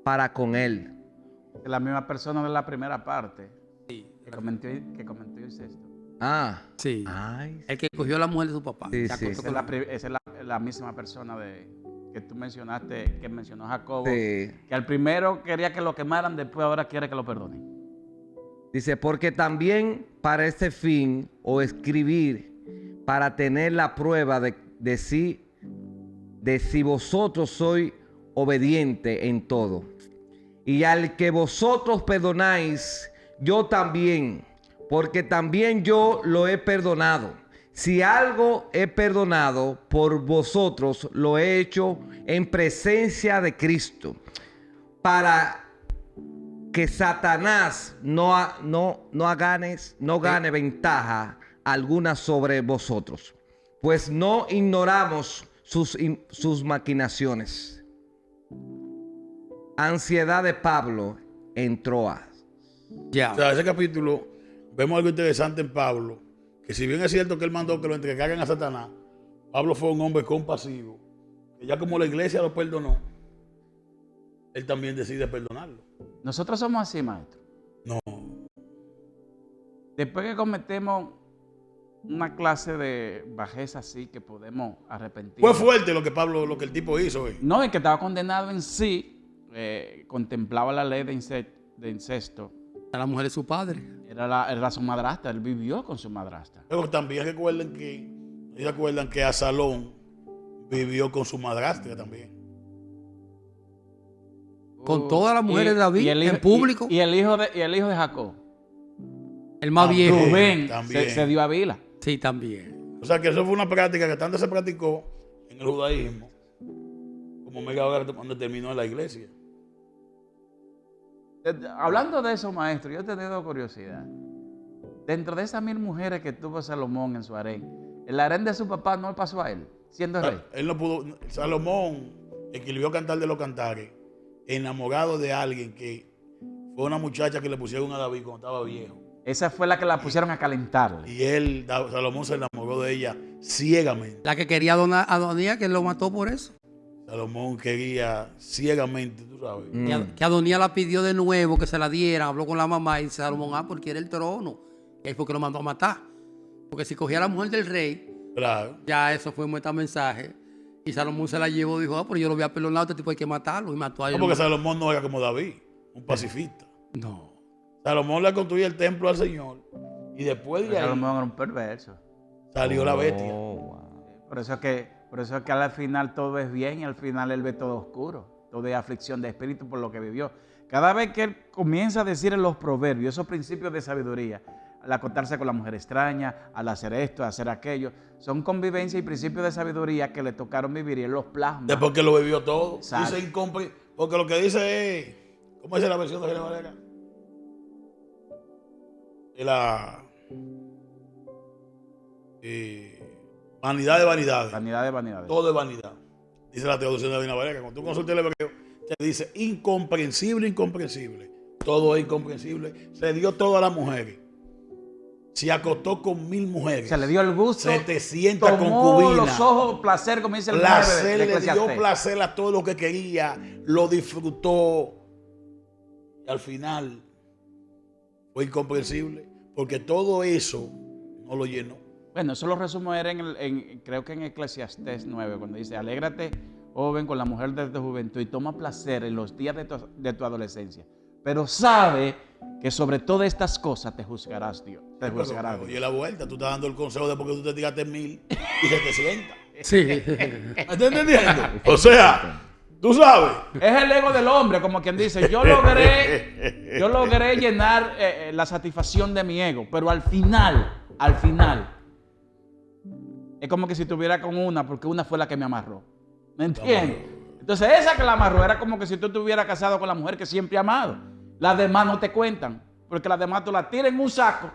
para con él. Es la misma persona de la primera parte que comentó esto. Ah, Sí. ay, El que cogió a la mujer de su papá. Sí, Se sí. acostó Esa con es la misma persona que tú mencionaste, que mencionó Jacobo, sí. que al primero quería que lo quemaran, después ahora quiere que lo perdonen. Dice, porque también para este fin o escribir, para tener la prueba de si vosotros sois obedientes en todo. Y al que vosotros perdonáis, yo también, porque también yo lo he perdonado. Si algo he perdonado por vosotros, lo he hecho en presencia de Cristo, para que Satanás no gane ventaja alguna sobre vosotros, pues no ignoramos sus maquinaciones. Ansiedad de Pablo en Troas. Ya. O sea, ese capítulo, vemos algo interesante en Pablo, que si bien es cierto que él mandó que lo entregaran a Satanás, Pablo fue un hombre compasivo, que ya como la iglesia lo perdonó, él también decide perdonarlo. Nosotros somos así, maestro. No, Después que cometemos una clase de bajeza así que podemos arrepentir. Fue fuerte lo que el tipo hizo. No, el que estaba condenado en sí, contemplaba la ley de incesto. A la mujer de su padre. Era su madrastra, él vivió con su madrastra. Pero también recuerden que Absalón vivió con su madrastra también. Con todas las mujeres de David, en público. Y el hijo de Jacob, El más viejo. Rubén, también. se dio a Bila. Sí, también. O sea que eso fue una práctica que tanto se practicó en el judaísmo como mega ahora cuando terminó en la iglesia. Hablando de eso, maestro, yo he tenido curiosidad. Dentro de esas 1000 mujeres que tuvo Salomón en su harén, el harén de su papá no le pasó a él, siendo rey. Él no pudo. Salomón escribió Cantar de los Cantares, enamorado de alguien que fue una muchacha que le pusieron a David cuando estaba viejo. Esa fue la que la pusieron a calentarle. Y Salomón se enamoró de ella ciegamente. La que quería a Adonía, que lo mató por eso. Salomón quería ciegamente, tú sabes. Que Adonía la pidió de nuevo, que se la diera, habló con la mamá y dice Salomón, porque era el trono. Y ahí fue que lo mandó a matar. Porque si cogía a la mujer del rey, Claro. ya eso fue un mensaje. Y Salomón se la llevó y dijo, pero yo lo voy a perdonar, este tipo hay que matarlo. Y mató a No, él. porque Salomón no era como David, un pacifista. No. Salomón le construyó el templo al Señor y después de ahí Salomón era un perverso. salió la bestia. Por eso es que al final todo es bien y al final él ve todo oscuro. Todo es aflicción de espíritu por lo que vivió. Cada vez que él comienza a decir en los proverbios esos principios de sabiduría, al acostarse con la mujer extraña, al hacer esto, al hacer aquello, son convivencia y principios de sabiduría que le tocaron vivir y él los plasma. Después que lo vivió todo. Exacto. Dice porque lo que dice es, ¿cómo dice la versión de General Valera? De la vanidad de vanidades. Vanidad de vanidades. Todo es vanidad. Dice la traducción de Reina Valera. Cuando tú consultas el hebreo, te dice incomprensible, incomprensible. Todo es incomprensible. Se dio todo a las mujeres. Se acostó con 1000 mujeres. Se le dio el gusto. 700 tomó concubinas. los ojos, placer, como dice el Placer, 9 de le dio Eclesiastés. placer a todo lo que quería. Lo disfrutó. Y al final fue incomprensible. Porque todo eso no lo llenó. Bueno, eso lo resumo era creo que en Eclesiastés 9, cuando dice, alégrate, joven, con la mujer de tu juventud y toma placer en los días de tu adolescencia. Pero sabe que sobre todas estas cosas te juzgarás Dios. Te juzgará Dios. Oye, la vuelta, tú estás dando el consejo de porque tú te tiraste 1000 y 700. Sí. ¿Me estás entendiendo? O sea, tú sabes. Es el ego del hombre, como quien dice, yo logré llenar la satisfacción de mi ego, pero al final, es como que si estuviera con una, porque una fue la que me amarró. ¿Me entiendes? Entonces esa que la amarró era como que si tú estuvieras casado con la mujer que siempre has amado. Las demás no te cuentan, porque las demás tú las tiras en un saco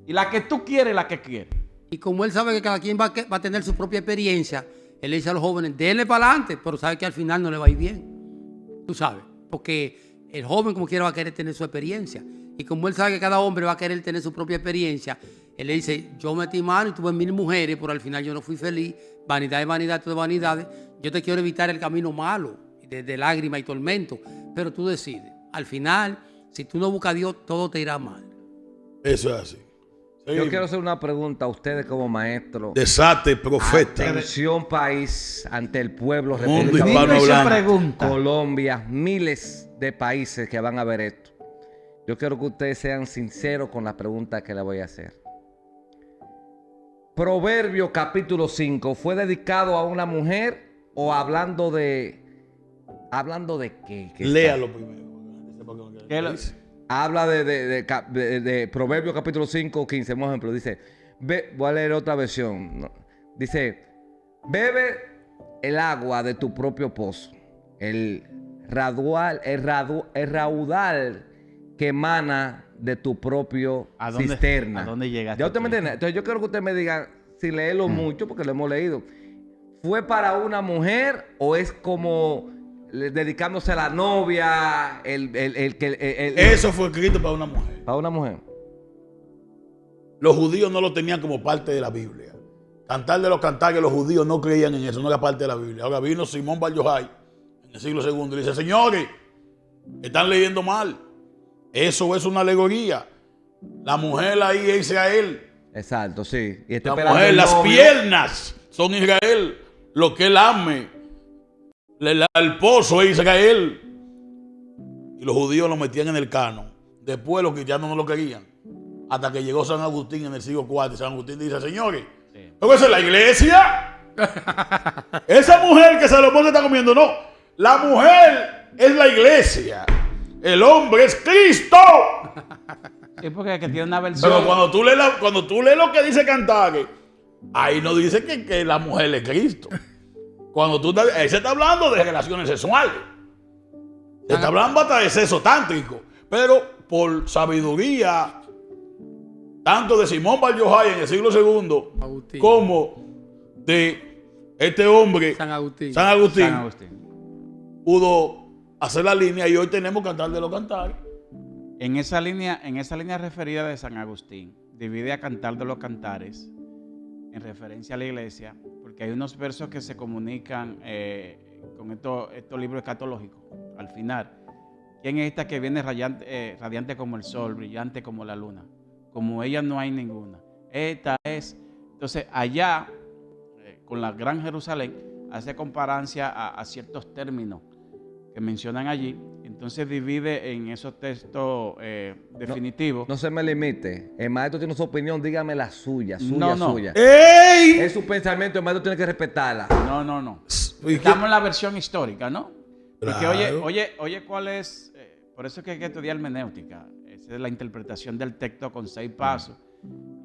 y la que tú quieres, la que quieres. Y como él sabe que cada quien va a tener su propia experiencia, él le dice a los jóvenes, denle para adelante, pero sabe que al final no le va a ir bien. Tú sabes, porque el joven como quiera va a querer tener su experiencia. Y como él sabe que cada hombre va a querer tener su propia experiencia, él le dice, yo metí mano y tuve 1000 mujeres, pero al final yo no fui feliz. Vanidad es vanidad, todo es vanidades. Yo te quiero evitar el camino malo, de lágrimas y tormento, pero tú decides. Al final, si tú no buscas a Dios, todo te irá mal. Eso es así. Yo quiero hacer una pregunta a ustedes como maestros. Desate, profeta. Atención, país, ante el pueblo, Mundo República hispano Dominicana, hablante. pregunta. Colombia, miles de países que van a ver esto. Yo quiero que ustedes sean sinceros con la pregunta que le voy a hacer. Proverbio capítulo 5, ¿fue dedicado a una mujer o hablando de qué? Léalo primero. ¿Qué lo- Habla de Proverbio capítulo 5, 15, por ejemplo, dice, voy a leer otra versión, ¿no? Dice, bebe el agua de tu propio pozo, el raudal que emana de tu propio ¿A dónde- cisterna. a dónde llegaste ¿Ya usted me tú? entiende? Entonces yo quiero que usted me diga, sin leerlo mucho, porque lo hemos leído, ¿fue para una mujer o es como dedicándose a la novia, Eso fue escrito para una mujer. para una mujer? Los judíos no lo tenían como parte de la Biblia. Cantar de los cantares, los judíos no creían en eso, no era parte de la Biblia. Ahora vino Simón Bar Yochai en el siglo II y dice, señores, están leyendo mal. Eso es una alegoría. La mujer ahí es Israel. Exacto, sí. Y está La esperando mujer, el las novio. piernas son Israel. Lo que él ame. El pozo es Israel. Y los judíos lo metían en el canon. Después los cristianos no lo querían. Hasta que llegó San Agustín en el siglo IV. Y San Agustín dice, señores, ¿pero esa es la iglesia? Esa mujer que Salomón se está comiendo, no. La mujer es la iglesia. El hombre es Cristo. Sí, porque es que tiene una versión. Pero cuando tú lees lo que dice Cantares, ahí no dice que la mujer es Cristo. Cuando él se está hablando de relaciones sexuales. Se está hablando hasta de sexo tántrico. Pero por sabiduría, tanto de Simón Bar Yochai en el siglo II, Agustín. como de este hombre, San Agustín. San Agustín, San Agustín. pudo hacer la línea y hoy tenemos Cantar de los Cantares. En esa línea referida de San Agustín, divide a Cantar de los Cantares en referencia a la iglesia, porque hay unos versos que se comunican con estos libros escatológicos. Al final, ¿quién es esta que viene radiante como el sol, brillante como la luna? Como ella no hay ninguna. Esta es. Entonces, allá, con la Gran Jerusalén, hace comparancia a ciertos términos que mencionan allí. Entonces divide en esos textos definitivos. No se me limite. El maestro tiene su opinión, dígame la suya, No. suya. ¡Ey! Es su pensamiento, el maestro tiene que respetarla. No. ¿Y Estamos en la versión histórica, ¿no? Porque Claro. oye, ¿cuál es? Por eso es que hay que estudiar hermenéutica. Esa es la interpretación del texto con 6 pasos.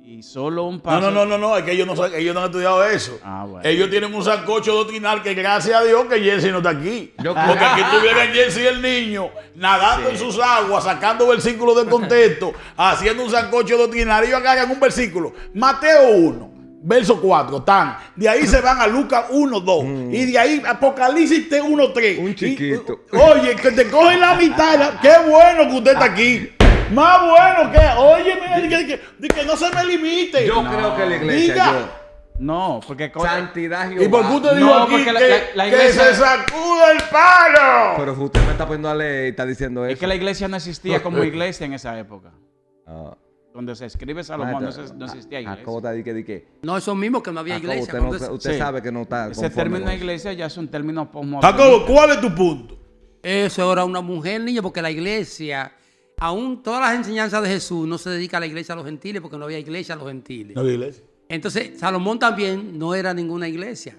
Y solo un paso. No, es que ellos no han estudiado eso. Ah, bueno. Ellos tienen un sancocho doctrinal que gracias a Dios que Jesse no está aquí. Yo- Porque aquí tuviera Jesse el niño nadando en sus aguas, sacando versículos de contexto, haciendo un sancocho doctrinal. Ellos agarran un versículo, Mateo 1, verso 4, tan. De ahí se van a Lucas 1, 2. Y de ahí Apocalipsis 1, 3. Un chiquito. Oye, que te cogen la mitad. Qué bueno que usted está aquí. Más bueno que, oye, mira, que no se me limite. Yo creo que la iglesia, Diga. No, porque santidad ¿Y por qué Jehová. usted dijo No, aquí porque la que iglesia- se sacuda el palo? Pero usted me está poniendo a leer y está diciendo eso. es que la iglesia no existía como iglesia en esa época. Ah, Donde se escribe Salomón maestro, no existía iglesia. ¿cómo te dije? No, eso mismo que no había Jacobo, iglesia. usted Sí. sabe que no está Ese conforme término con de eso. iglesia ya es un término postmoderno. Jacobo, ¿cuál es tu punto? Eso era una mujer, niño, porque la iglesia, aún todas las enseñanzas de Jesús, no se dedica a la iglesia a los gentiles, porque no había iglesia a los gentiles. No había iglesia. Entonces, Salomón también no era ninguna iglesia.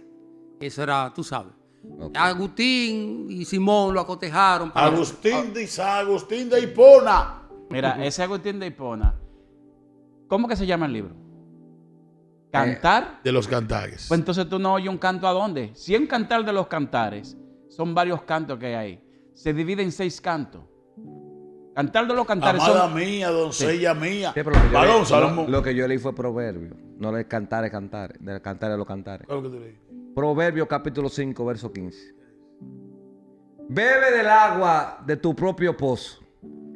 Eso era, tú sabes. Ok. Agustín y Simón lo acotejaron. para- Agustín de San Agustín de Hipona. Mira, ese Agustín de Hipona, ¿cómo que se llama el libro? ¿Cantar? De los Cantares. Pues entonces tú no oyes un canto a dónde. Si es un cantar de los cantares, son varios cantos que hay ahí. Se divide en 6 cantos. Cantar de los cantares Amada son... mía, doncella mía. Sí, pero lo que yo Varón, leí- Salomón. lo que yo leí fue proverbio. No le cantares, de cantares los cantares. ¿Cuál es lo que tú leíste? Proverbio capítulo 5, verso 15. Bebe del agua de tu propio pozo,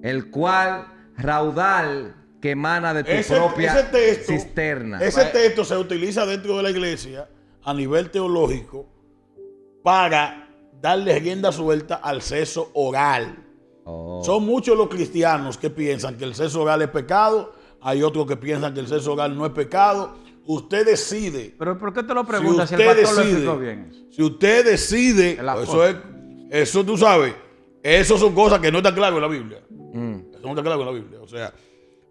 el cual raudal que emana de tu propia cisterna. Ese texto se utiliza dentro de la iglesia a nivel teológico para darle rienda suelta al sexo oral. Oh. Son muchos los cristianos que piensan que el sexo oral es pecado. Hay otros que piensan que el sexo oral no es pecado. Usted decide. Pero ¿por qué te lo preguntas si, Si el usted pastor lo decide, explicó bien eso? si usted decide, El apóstol. eso tú sabes, eso son cosas que no están claras en la Biblia. Mm. Eso no está claro en la Biblia. O sea,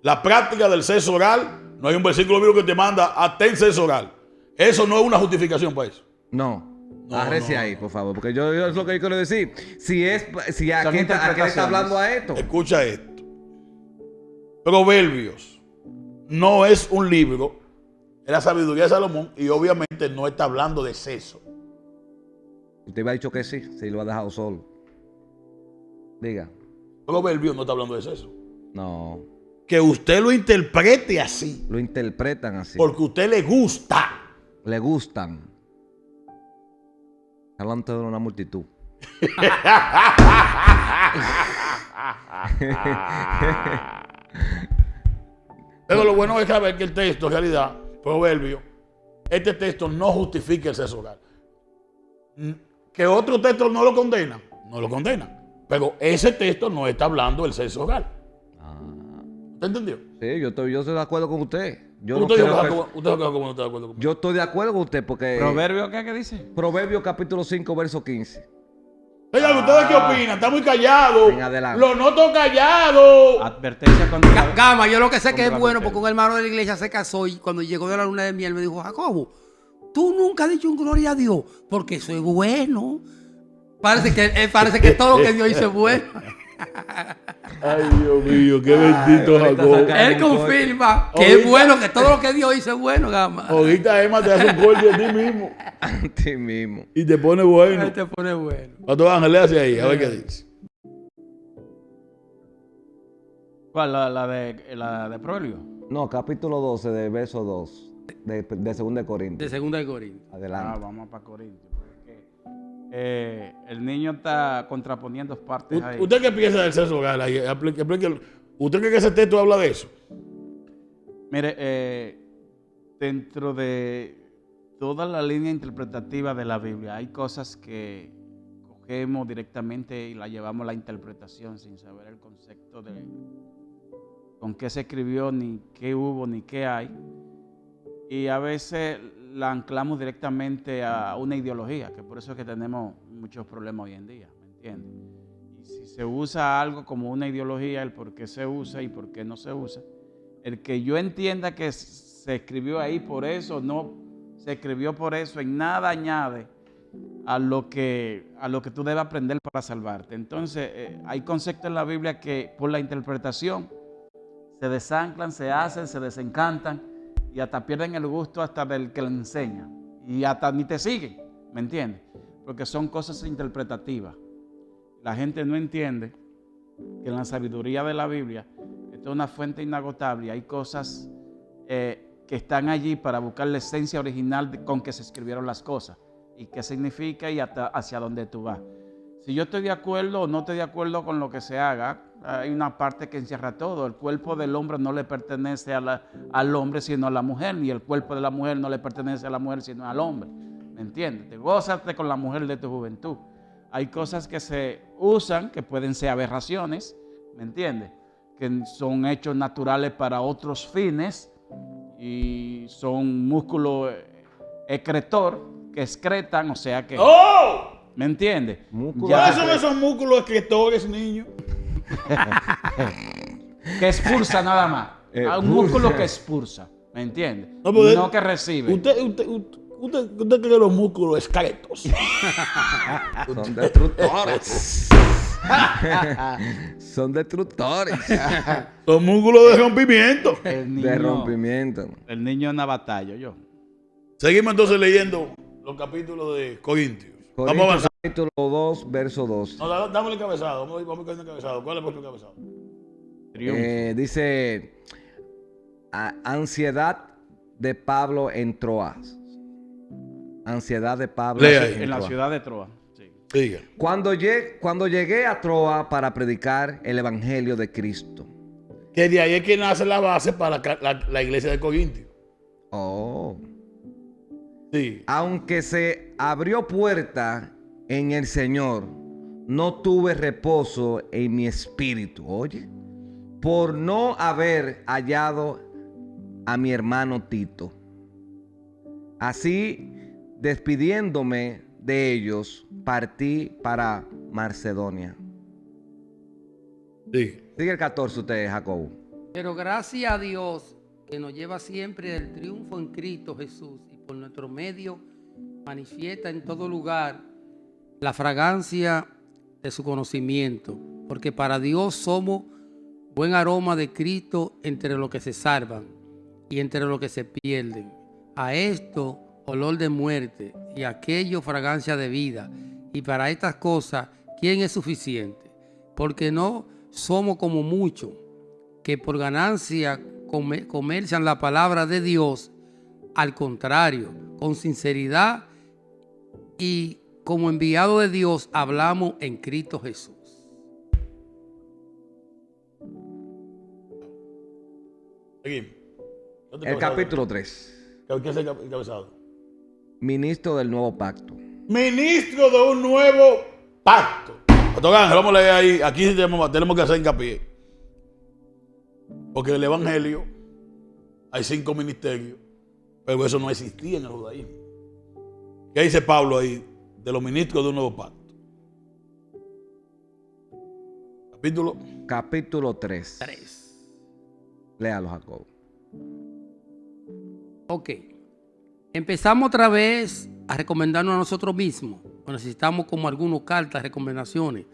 la práctica del sexo oral, no hay un versículo bíblico que te manda a ten sexo oral. Eso no es una justificación para eso. No. No, Agárrese no, ahí, por favor, porque yo es lo que yo quiero decir. Si a Son qué está interpretaciones. hablando a esto. Escucha esto. Proverbios no es un libro, es la sabiduría de Salomón y obviamente no está hablando de sexo. Usted me ha dicho que sí, si lo ha dejado solo. Diga. Proverbios no está hablando de sexo. No. Que usted lo interprete así, Lo interpretan así. porque a usted le gusta. Le gustan. Hablando de una multitud. Pero lo bueno es saber que el texto, en realidad, Proverbio, este texto no justifica el sexo oral. Que otro texto no lo condena, no lo condena. Pero ese texto no está hablando del sexo oral. ¿Usted entendió? Sí, yo estoy de acuerdo con usted. Yo no ¿Usted quiero no está de acuerdo conmigo? Yo estoy de acuerdo con usted porque ¿Proverbio qué dice? Proverbios capítulo 5, verso 15. Oigan, ¿ustedes qué opinan? Está muy callado. En adelante. Lo noto callado. Advertencia contra... Gama, yo lo que sé que es Contra bueno la porque un hermano de la iglesia se casó y cuando llegó de la luna de miel me dijo, Jacobo, tú nunca has dicho un gloria a Dios porque eso es bueno. Parece que todo lo que Dios hizo es bueno. Ay, Dios mío, qué bendito ahorita Jacob. saca- Él confirma que Ahorita- es bueno, que todo lo que Dios hizo es bueno, Gama. Ahorita Emma te hace un corte a ti mismo A ti mismo. y te pone bueno. Él te pone bueno. Pastor Ángel, le hace ahí, a ver qué dice. ¿Cuál? ¿La de Proverbio? No, capítulo 12, de verso 2, de 2 de De Corintios. 2 de Corintios. Adelante. Vamos para Corintios. El niño está contraponiendo partes ahí. ¿Usted qué piensa del sexo oral? Ahí, ¿usted cree que ese texto habla de eso? Mire, dentro de toda la línea interpretativa de la Biblia, hay cosas que cogemos directamente y la llevamos a la interpretación sin saber el concepto de con qué se escribió, ni qué hubo, ni qué hay. Y a veces la anclamos directamente a una ideología, que por eso es que tenemos muchos problemas hoy en día, ¿me entiendes? Y si se usa algo como una ideología, el por qué se usa y por qué no se usa, el que yo entienda que se escribió ahí por eso, no se escribió por eso, en nada añade a lo que tú debes aprender para salvarte. Entonces, hay conceptos en la Biblia que por la interpretación se desanclan, se hacen, se desencantan y hasta pierden el gusto hasta del que le enseña y hasta ni te siguen, ¿me entiendes? Porque son cosas interpretativas. La gente no entiende que en la sabiduría de la Biblia esto es una fuente inagotable. Hay cosas que están allí para buscar la esencia original con que se escribieron las cosas y qué significa y hasta hacia dónde tú vas. Si yo estoy de acuerdo o no estoy de acuerdo con lo que se haga, hay una parte que encierra todo. El cuerpo del hombre no le pertenece al hombre sino a la mujer, ni el cuerpo de la mujer no le pertenece a la mujer sino al hombre. ¿Me entiendes? Te gózate con la mujer de tu juventud. Hay cosas que se usan que pueden ser aberraciones, ¿me entiendes? Que son hechos naturales para otros fines y son músculos excretor que excretan, o sea que... ¡Oh! ¿Me entiendes? Músculo. ¿Cuáles son esos músculos excretores, niño? Que expulsa nada más. Un músculo que expulsa, ¿me entiendes? No que recibe. ¿Usted cree que los músculos excretos Son destructores. Son destructores. son músculos de rompimiento? De rompimiento. El niño es una batalla, yo. Seguimos entonces leyendo los capítulos de Corintios. Vamos a Corintios avanzar. capítulo 2, verso 2. No, dame el cabezado. Vamos con el cabezado. ¿Cuál es el cabezado? Triunfo. Dice, ansiedad de Pablo en Troas. Ansiedad de Pablo Lea ahí. En la Troas. ciudad de Troa. Sí. Diga. Cuando llegué a Troa para predicar el evangelio de Cristo. Que de ahí es que nace la base para la iglesia de Corintios. Oh. Sí. Aunque se abrió puerta en el Señor, no tuve reposo en mi espíritu. Oye, por no haber hallado a mi hermano Tito. Así, despidiéndome de ellos, partí para Macedonia. Sí. Sigue el 14 usted, Jacobo. Pero gracias a Dios que nos lleva siempre el triunfo en Cristo Jesús y por nuestro medio manifiesta en todo lugar la fragancia de su conocimiento, porque para Dios somos buen aroma de Cristo entre los que se salvan y entre los que se pierden. A esto olor de muerte y a aquello fragancia de vida. Y para estas cosas, ¿quién es suficiente? Porque no somos como muchos que por ganancia comercian la palabra de Dios. Al contrario, con sinceridad y como enviado de Dios hablamos en Cristo Jesús. Seguimos. El capítulo 3. ¿Qué es el cabezado? Ministro del nuevo pacto. Ministro de un nuevo pacto. Pastor Ángel, vamos a leer ahí. Aquí sí tenemos que hacer hincapié. Porque en el Evangelio hay 5 ministerios, pero eso no existía en el judaísmo. ¿Qué dice Pablo ahí de los ministros de un nuevo pacto? Capítulo 3. 3. Léalo, Jacob. Ok. Empezamos otra vez a recomendarnos a nosotros mismos. Necesitamos como algunas cartas, recomendaciones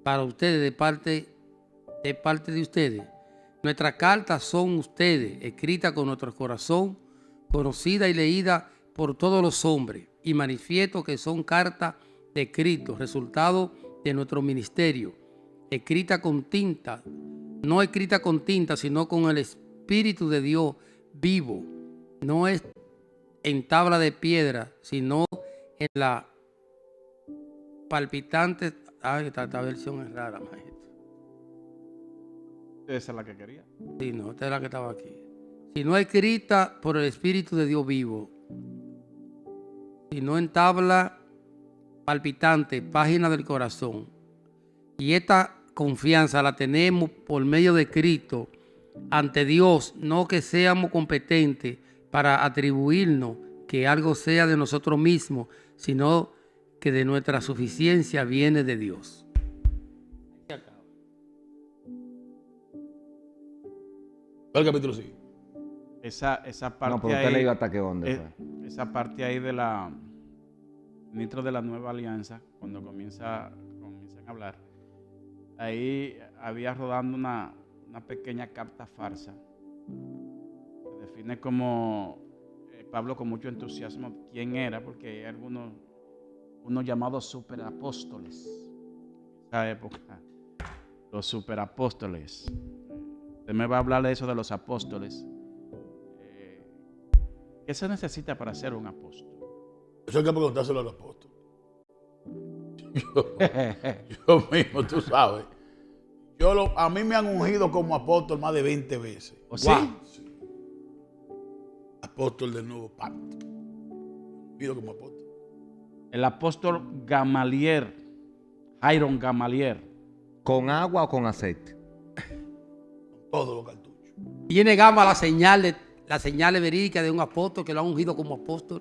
para ustedes de parte de ustedes. Nuestras cartas son ustedes, escritas con nuestro corazón, conocidas y leídas por todos los hombres, y manifiesto que son cartas de Cristo, resultado de nuestro ministerio, escrita con tinta, no escrita con tinta, sino con el Espíritu de Dios vivo. No es en tabla de piedra, sino en la palpitante. Esta versión es rara, maestro. Esa es la que quería. Sí, no, esta es la que estaba aquí. Sino escrita por el Espíritu de Dios vivo, sino en tabla palpitante, página del corazón. Y esta confianza la tenemos por medio de Cristo ante Dios, no que seamos competentes para atribuirnos que algo sea de nosotros mismos, sino que de nuestra suficiencia viene de Dios. ¿Cuál capítulo sigue? Esa parte No, pero usted ahí, le iba hasta que dónde fue. esa parte ahí de la ministro de la Nueva Alianza, cuando comienzan a hablar, ahí había rodando una pequeña carta farsa. Se define como Pablo con mucho entusiasmo quién era, porque hay unos llamados superapóstoles. En esa época, los superapóstoles. Usted me va a hablar de eso de los apóstoles. ¿Qué se necesita para ser un apóstol? Eso hay que preguntárselo al apóstol. Yo mismo, tú sabes. A mí me han ungido como apóstol más de 20 veces. ¿O sí? Sí. Apóstol del nuevo pacto. Ungido como apóstol. El apóstol Gamaliel, Jairón Gamaliel. ¿Con agua o con aceite? Todos los cartuchos. Tiene gama la señal verídica de un apóstol que lo han ungido como apóstol.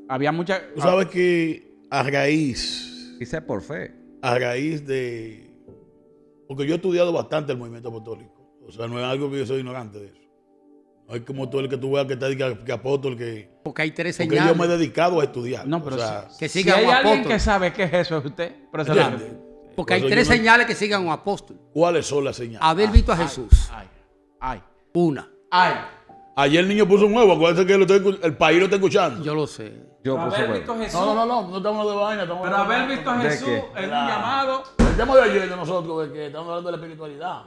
Había mucha. Tú sabes que a raíz Dice por fe. de... Porque yo he estudiado bastante el movimiento apostólico. O sea, no es algo que yo soy ignorante de eso. No es como todo el que tú veas que te diga que apóstol, que... Porque hay 3 Porque señales. yo me he dedicado a estudiar. No, pero o sea, que si siga hay un alguien apóstol. que sabe qué es eso, es usted. Pero se ¿entiendes? Porque hay Por eso 3 yo no- señales que sigan un apóstol. ¿Cuáles son las señales? Haber visto a Jesús. Ay. Una. Ayer el niño puso un huevo. Acuérdense que el país lo está escuchando. Yo lo sé. Yo puse Haber huevo. visto Jesús. No estamos de vaina. Estamos Pero haber visto a ¿De Jesús qué? en un llamado. El tema de ayer de nosotros es que estamos hablando de la espiritualidad.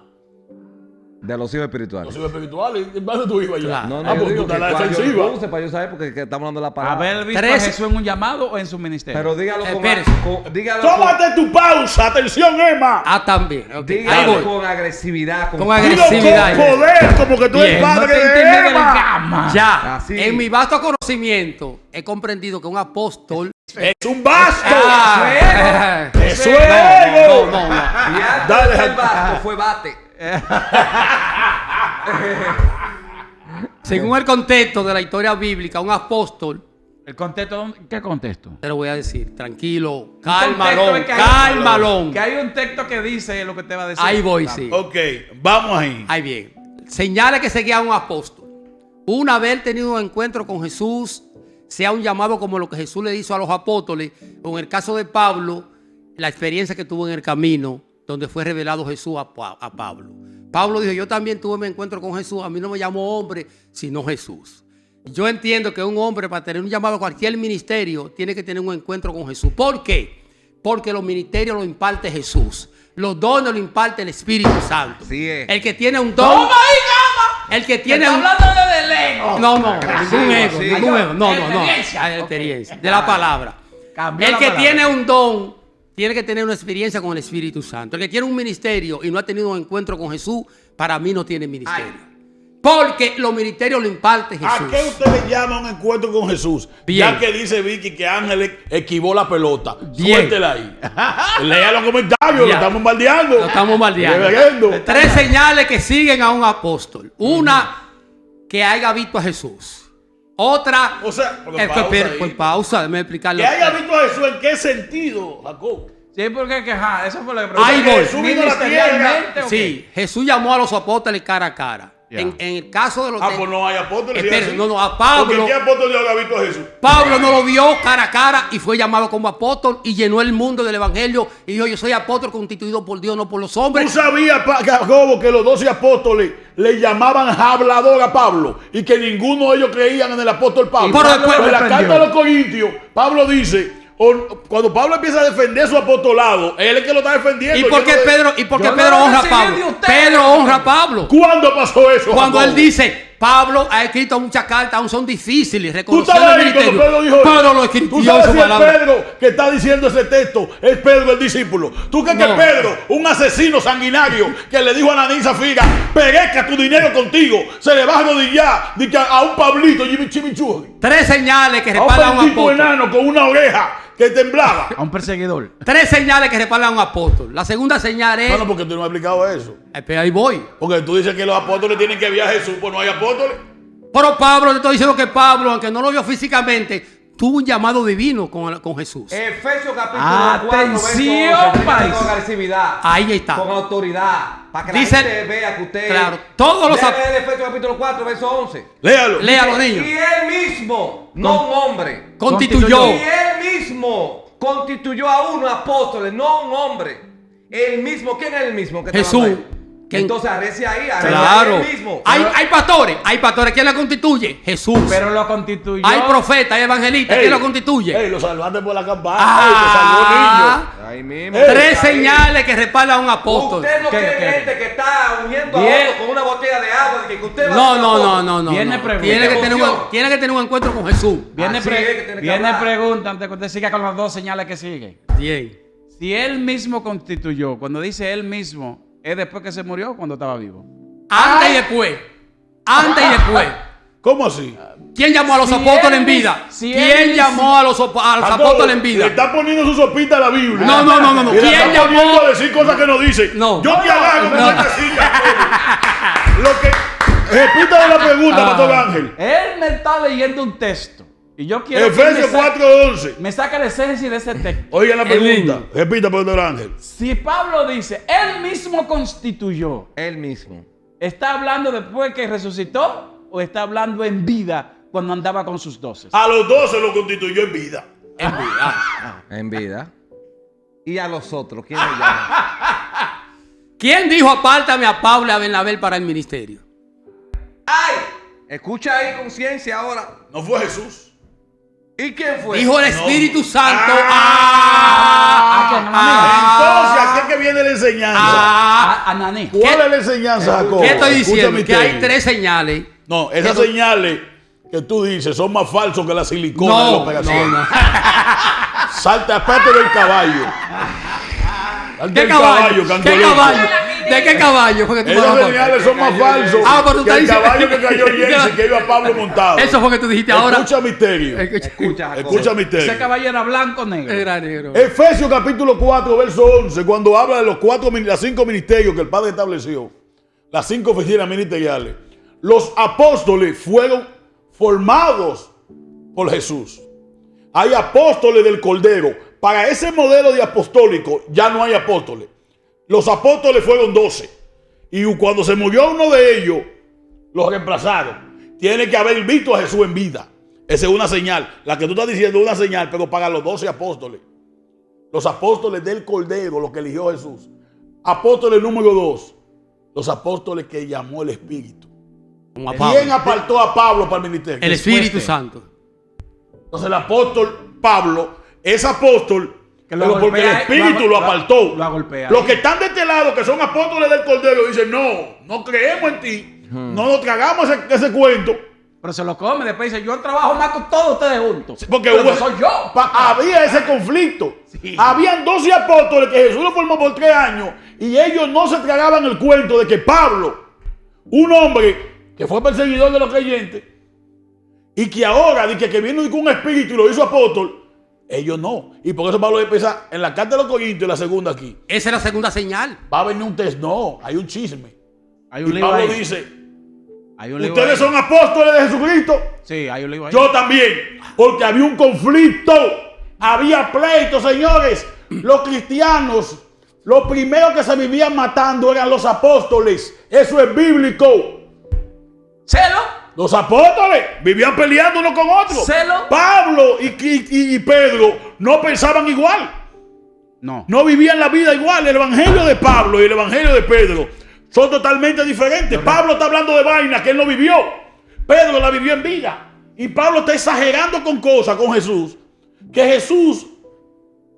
De los hijos espirituales. Los hijos espirituales. ¿Y dónde tú ibas allá? Claro. No, Ah, yo pues tú digo que estás la cuál yo defensiva. puse para yo saber porque que estamos hablando de la palabra. Haber visto 13. a Jesús en un llamado o en su ministerio. Pero dígalo Espérese. dígalo Tómate tu pausa. Atención, Emma. También. Ok, ahí dígalo voy. con agresividad. Con Dilo agresividad. con poder, como que tú eres Bien. padre No te de intimides del Emma. gama. Ya. Así. En mi vasto conocimiento he comprendido que un apóstol. Es un basto. Eso es ego. No. Y antes Dale, de ser Jacob. vasco fue bate. Según el contexto de la historia bíblica, un apóstol, ¿El contexto? ¿Qué contexto? te lo voy a decir, tranquilo, Un contexto calmalón, es que hay- calmalón. Que hay un texto que dice lo que te va a decir. Ahí voy, sí. Ok, vamos ahí. Ahí bien. Señales que seguía un apóstol. Una vez tenido un encuentro con Jesús, sea un llamado como lo que Jesús le hizo a los apóstoles, o en el caso de Pablo, la experiencia que tuvo en el camino, donde fue revelado Jesús a Pablo. Pablo dijo, yo también tuve mi encuentro con Jesús, a mí no me llamó hombre, sino Jesús. Yo entiendo que un hombre para tener un llamado a cualquier ministerio tiene que tener un encuentro con Jesús. ¿Por qué? Porque los ministerios los imparte Jesús. Los dones los imparte el Espíritu Santo. Así es. El que tiene un don. El que tiene un... hablando del ego. No, ningún ego, sí. ningún ego. No. Experiencia. Hay experiencia. De la palabra. Cambió El la que palabra. tiene un don tiene que tener una experiencia con el Espíritu Santo. El que tiene un ministerio y no ha tenido un encuentro con Jesús, para mí no tiene ministerio. Porque los ministerios lo imparte Jesús. ¿A qué usted le llama un encuentro con Jesús? Bien. Ya que dice Vicky que Ángel esquivó la pelota. Bien. Suéltela ahí. Lea los comentarios, lo Ya. estamos bombardeando. Lo estamos bombardeando. Reverendo. 3 señales que siguen a un apóstol. Una, que haya visto a Jesús. Otra, O sea, porque pausa ahí. pues pausa, déjame explicarlo. Que haya visto a Jesús, ¿en qué sentido, Jacob? Sí, porque quejar, eso fue lo que Ahí voy. Jesús vino a la tierra. Sí, Jesús llamó a los apóstoles cara a cara. Ya. En el caso de los... Pues no hay apóstoles. Espera, ¿sí? no, a Porque Pablo... ¿qué apóstol ya había visto a Jesús? Pablo no lo vio cara a cara y fue llamado como apóstol y llenó el mundo del evangelio y dijo: yo soy apóstol constituido por Dios, no por los ¿Tú hombres. sabías, Jacobo, que los 12 apóstoles le llamaban hablador a Pablo y que ninguno de ellos creían en el apóstol Pablo? Pero después en la reprendió. carta de los Corintios, Pablo dice, cuando Pablo empieza a defender su apostolado, él es el que lo está defendiendo. ¿Y por qué Pedro, Yo no Pedro lo honra a recibí de Pablo? ustedes. Pedro honra a Pablo. ¿Cuándo pasó eso, Cuando Jacobo? él dice: Pablo ha escrito muchas cartas, aún son difíciles, Tú reconocer estabas el ahí cuando ministerio. Pedro dijo eso. Pedro lo escribió Tú en sabes su si el palabra. Pedro que está diciendo ese texto es Pedro el discípulo. ¿Tú crees que No. Pedro, un asesino sanguinario que le dijo a Ananí y Zafira, perezca tu dinero contigo, se le va a arrodillar a un Pablito Jimmy Chimichurri? 3 señales que A un respaldan a un bendito apóstol. enano con una oreja que temblaba? A un perseguidor. 3 señales que respaldan a un apóstol. La segunda señal es... Bueno, porque tú no me has explicado eso. Espera, ahí voy. Porque tú dices que los apóstoles tienen que ver a Jesús, pues no hay apóstoles. Pero Pablo, te estoy diciendo que Pablo, aunque no lo vio físicamente, tuvo un llamado divino con Jesús. Efesios capítulo Atención, 4, verso 11, país. con agresividad. Ahí está. Con autoridad. Para que Dice- la gente vea que usted... Claro, todos los Debe leer Efesios capítulo 4, verso 11. Léalo. Lea a los niños. Y él mismo, no un hombre. Constituyó. Y él mismo constituyó a uno apóstoles, no un hombre. El mismo, ¿quién es el mismo? Que está Jesús. hablando ahí? ¿Quién? Entonces arrece ahí, Claro. él mismo. Hay pastores. ¿Quién la constituye? Jesús. Pero lo constituyó. Hay profetas, hay evangelistas. ¿Quién lo constituye? Ey, lo salvaste por la campana. Ah. Ahí mismo. 3 señales que respaldan a un apóstol. Usted no ¿Qué, cree qué? gente que está uniendo Bien. a otro con una botella de agua de que usted va a No, ser no, apóstol. no. Viene no. pregunta. Tiene que tener un encuentro con Jesús. Viene, Así es que tiene que viene hablar. pregunta antes que usted siga con las 2 señales que siguen. Bien. Si él mismo constituyó, cuando dice él mismo, ¿es después que se murió o cuando estaba vivo? Antes y después. Antes y después. ¿Cómo así? ¿Quién llamó a los Si apóstoles él en vida? mis- si ¿Quién él mis- llamó a los Jacobo, apóstoles en Le vida? está poniendo su sopita a la Biblia. No. Y le ¿Quién está llamó? poniendo a decir cosas que no dice. No. Yo te agarro con no. esta silla. Lo que... Repítame la pregunta, Pastor Ángel. Él me está leyendo un texto. Y yo quiero que Efesios me sa- 4:11. me saca la esencia de ese texto. Oigan la El pregunta. niño. Repita, Pastor Ángel. Si Pablo dice, él mismo constituyó, Él mismo. ¿está hablando después que resucitó o está hablando en vida cuando andaba con sus 12? A los 12 lo constituyó en vida. En vida. En vida. Y a los otros, ¿quién le llama? ¿Quién dijo apártame a Pablo y a Bernabé para el ministerio? ¡Ay! Escucha ahí conciencia ahora. No fue Jesús. ¿Y quién fue? Dijo el Espíritu Santo. Entonces, ¿a qué que viene la enseñanza? Ananí. ¿Cuál es la enseñanza, Jacobo? ¿Qué estoy Escucha diciendo? mi Que hay teoría. 3 señales. No, esas Que- señales que tú dices son más falsos que la silicona de la No, operación. no. Salta, aparte del caballo. Salta ¿Qué del caballo? ¿Qué canto caballo? ¿De qué caballo fue que tú me Esas vas a señales son más falsos Ah, pero tú que estás el diciendo- caballo que cayó Jensi, que iba Pablo montado. Eso fue que tú dijiste ahora. Escucha misterio. Escucha, Jacobo. Escucha Ese misterio. caballo era blanco o negro. Era negro. Efesios capítulo 4, verso 11, cuando habla de las 5 ministerios que el Padre estableció, las 5 oficinas ministeriales, los apóstoles fueron formados por Jesús. Hay apóstoles del Cordero. Para ese modelo de apostólico ya no hay apóstoles. Los apóstoles fueron 12. Y cuando se murió uno de ellos, los reemplazaron. Tiene que haber visto a Jesús en vida. Esa es una señal. La que tú estás diciendo es una señal, pero para los 12 apóstoles. Los apóstoles del Cordero, los que eligió Jesús. Apóstoles número 2. Los apóstoles que llamó el Espíritu. Como a Pablo. ¿Quién apartó a Pablo para el ministerio? El Espíritu Después de- Santo. Entonces el apóstol Pablo es apóstol Que lo pero porque el golpea, Espíritu lo apartó. lo golpea. Los que están de este lado, que son apóstoles del Cordero, dicen, no creemos en ti. No nos tragamos ese cuento. Pero se lo come. Después dice, yo trabajo más con todos ustedes juntos. Porque Pero hubo- que soy yo. había ese conflicto. Sí. Habían 12 apóstoles que Jesús los formó por 3 años y ellos no se tragaban el cuento de que Pablo, un hombre que fue perseguidor de los creyentes, y que ahora, dice que vino con un espíritu y lo hizo apóstol, ellos no. Y por eso Pablo empieza en la carta de los Corintios, la segunda aquí. Esa es la segunda señal. Va a venir un test. No, hay un chisme. Hay un Y lío Pablo ahí. dice, Hay un lío ustedes ahí. son apóstoles de Jesucristo. Sí, hay un lío ahí. Yo también, porque había un conflicto, había pleito, señores. Los cristianos, los primeros que se vivían matando eran los apóstoles. Eso es bíblico. Celo. Los apóstoles vivían peleando uno con otro. Celo. Pablo y Pedro no pensaban igual. No. No vivían la vida igual. El evangelio de Pablo y el evangelio de Pedro son totalmente diferentes. Pablo está hablando de vainas que él no vivió. Pedro la vivió en vida. Y Pablo está exagerando con cosas con Jesús, que Jesús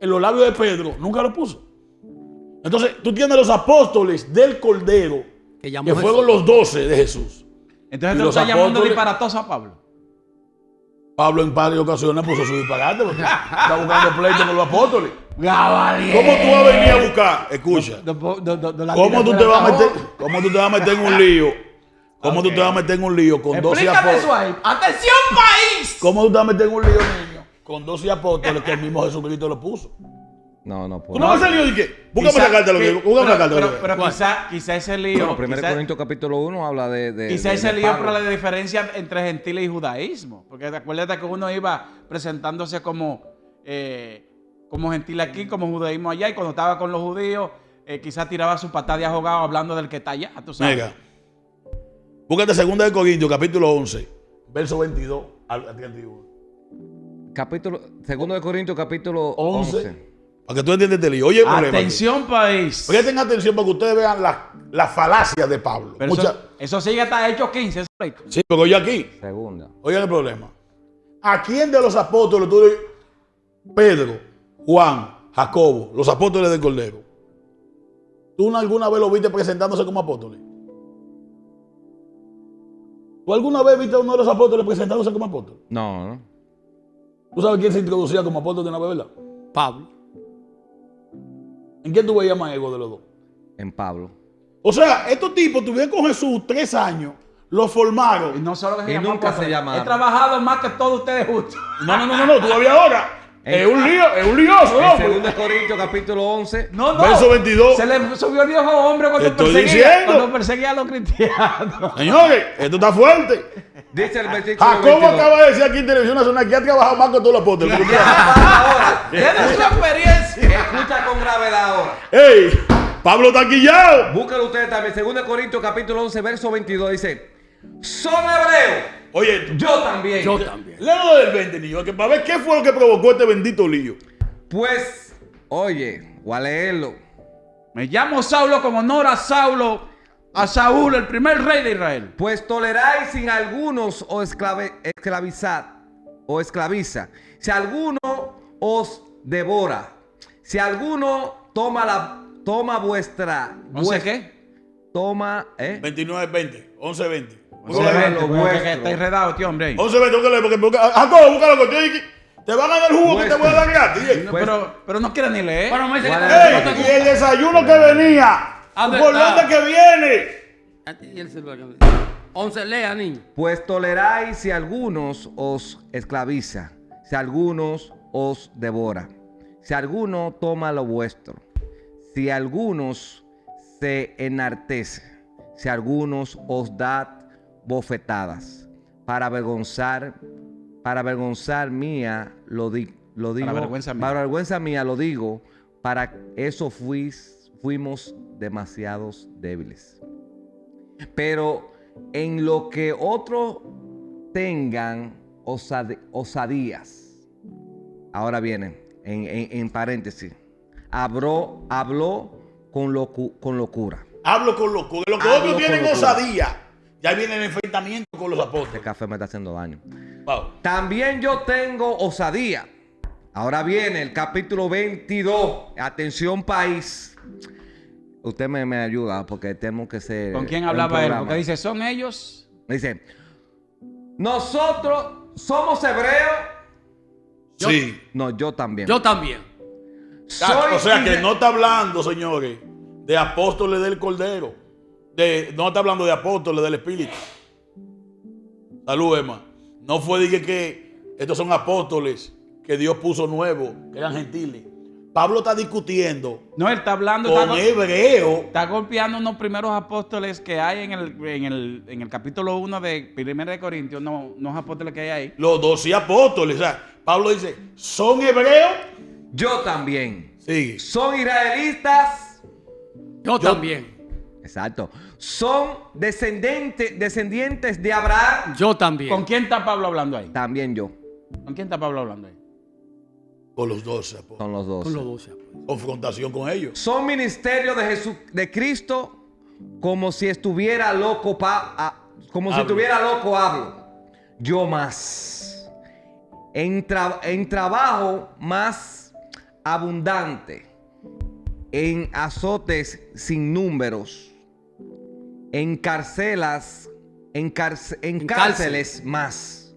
en los labios de Pedro nunca lo puso. Entonces tú tienes los apóstoles del Cordero, Que que fueron los 12 de Jesús. Entonces Y te los está llamando apóstoles- disparatoso a Pablo. Pablo en varias ocasiones puso su disparate porque está buscando pleito con los apóstoles. Gabaliel. ¿Cómo tú vas a venir a buscar? Escucha. ¿Cómo tú te vas a meter en un lío? ¿Cómo tú te vas a meter en un lío con 12 Explícame apóstoles? eso ahí. ¡Atención, país! ¿Cómo tú te vas a meter en un lío, niño? Con 12 apóstoles que el mismo Jesucristo lo puso. No, no ¿Tú puedo. no vas a salir de qué? Búscame la carta, lo que digo. Búscame la carta. Pero quizá ese lío. Bueno, 1 quizá- Corintios capítulo 1 habla de Quizá de ese lío Pablo. por la diferencia entre gentiles y judaísmo. Porque acuérdate que uno iba presentándose como gentil aquí, como judaísmo allá. Y cuando estaba con los judíos, quizá tiraba su patada de ahogado hablando del que está allá. ¿Tú sabes? Mira. Búscate 2 Corintios, capítulo 11, verso 22 al 31. Capítulo, 2 de Corintios, capítulo 11. 11. Para que tú entiendas este lío. Oye, el problema aquí. Atención, país. Presten atención para que ustedes vean las falacias de Pablo. Pero eso sigue hasta Hechos 15. ese pleito. Sí, pero oye aquí. Segunda. Oigan el problema. ¿A quién de los apóstoles tú le- Pedro, Juan, Jacobo, los apóstoles del Cordero? ¿Tú alguna vez lo viste presentándose como apóstoles? ¿Tú alguna vez viste a uno de los apóstoles presentándose como apóstol? No, no. ¿Tú sabes quién se introducía como apóstol de una vez, verdad? Pablo. ¿En quién tú veías más ego de los dos? En Pablo. O sea, estos tipos estuvieron con Jesús 3 años, lo Y formaron. no solo que se Y llama nunca apóstol. se llamaron. He trabajado más que todos ustedes juntos. No, todavía ahora. Es un lío, es un lioso, ¿no? En 2 de Corintios, capítulo 11. No. Verso 22. Se le subió el viejo hombre Te estoy diciendo. cuando perseguía a los cristianos. Señores, esto está fuerte. Dice el versículo Jacobo 22. acaba de decir aquí en Televisión Nacional que ha trabajado más que todos los apóstoles. Ahora, Tiene su experiencia. escucha con gravedad ahora. ¡Ey! Pablo está quillado. Búsquelo ustedes también. 2 de Corintios, capítulo 11, verso 22. Dice: son hebreos. Oye, Yo también. Yo también. léelo del 20, niño, que para ver qué fue lo que provocó este bendito lío. Pues, oye, voy a leerlo. Me llamo Saulo con honor a Saúl, el primer rey de Israel. Pues toleráis sin algunos o esclaviza. Si alguno os devora. Si alguno toma vuestra. ¿No sé qué? Toma, 29, 20, 11, 20. Once, veinte. Lo vuestro. que está enredado, este hombre. ahí. 11, 20, porque Jacobo, búscalo que estoy aquí. Te van a dar el jugo que te voy a dar gratis. No, pero no quiere ni leer. Bueno, me dice que ¡Ey! Y el desayuno que venía. ¿Por dónde que viene? Y el celular. 11, lea, niño. Pues toleráis si algunos os esclaviza, si algunos os devora, si alguno toma lo vuestro, si algunos se enartece, si algunos os da bofetadas, para avergonzar mía lo digo, Para vergüenza mía. para vergüenza mía lo digo, para eso fuimos demasiados débiles. Pero en lo que otros tengan osadías, ahora viene, en paréntesis, habló con locura. Hablo con locura. Los que Hablo otros con tienen locura. osadía, ya viene el enfrentamiento con los Este apóstoles. café me está haciendo daño. Wow. También yo tengo osadía. Ahora viene el capítulo 22. Atención, país. Usted me ayuda porque tenemos que ser. ¿Con quién un hablaba él? programa. Porque dice, ¿son ellos? Dice: nosotros somos hebreos. Sí. No, yo también. Yo también. O sea que isra- no está hablando, señores, de apóstoles del Cordero. No está hablando de apóstoles del Espíritu. Salud, Emma. No fue de que estos son apóstoles que Dios puso nuevos, que eran gentiles. Pablo está discutiendo No, él está hablando, con hebreos. está golpeando unos primeros apóstoles que hay en el capítulo 1 de 1 de Corintios, unos apóstoles que hay ahí. Los 12 apóstoles. O sea, Pablo dice, ¿son hebreos? Yo también. Sigue. Son israelitas. Yo también. Exacto. Son descendientes de Abraham. Yo también. ¿Con quién está Pablo hablando ahí? También yo. ¿Con quién está Pablo hablando ahí? Con los 12 apóstoles. Son los dos. Con los 12. Confrontación con ellos. Son ministerio de Jesús, de Cristo, como si estuviera loco, hablo. Yo más. En trabajo más abundante. En azotes sin números. En cárceles más.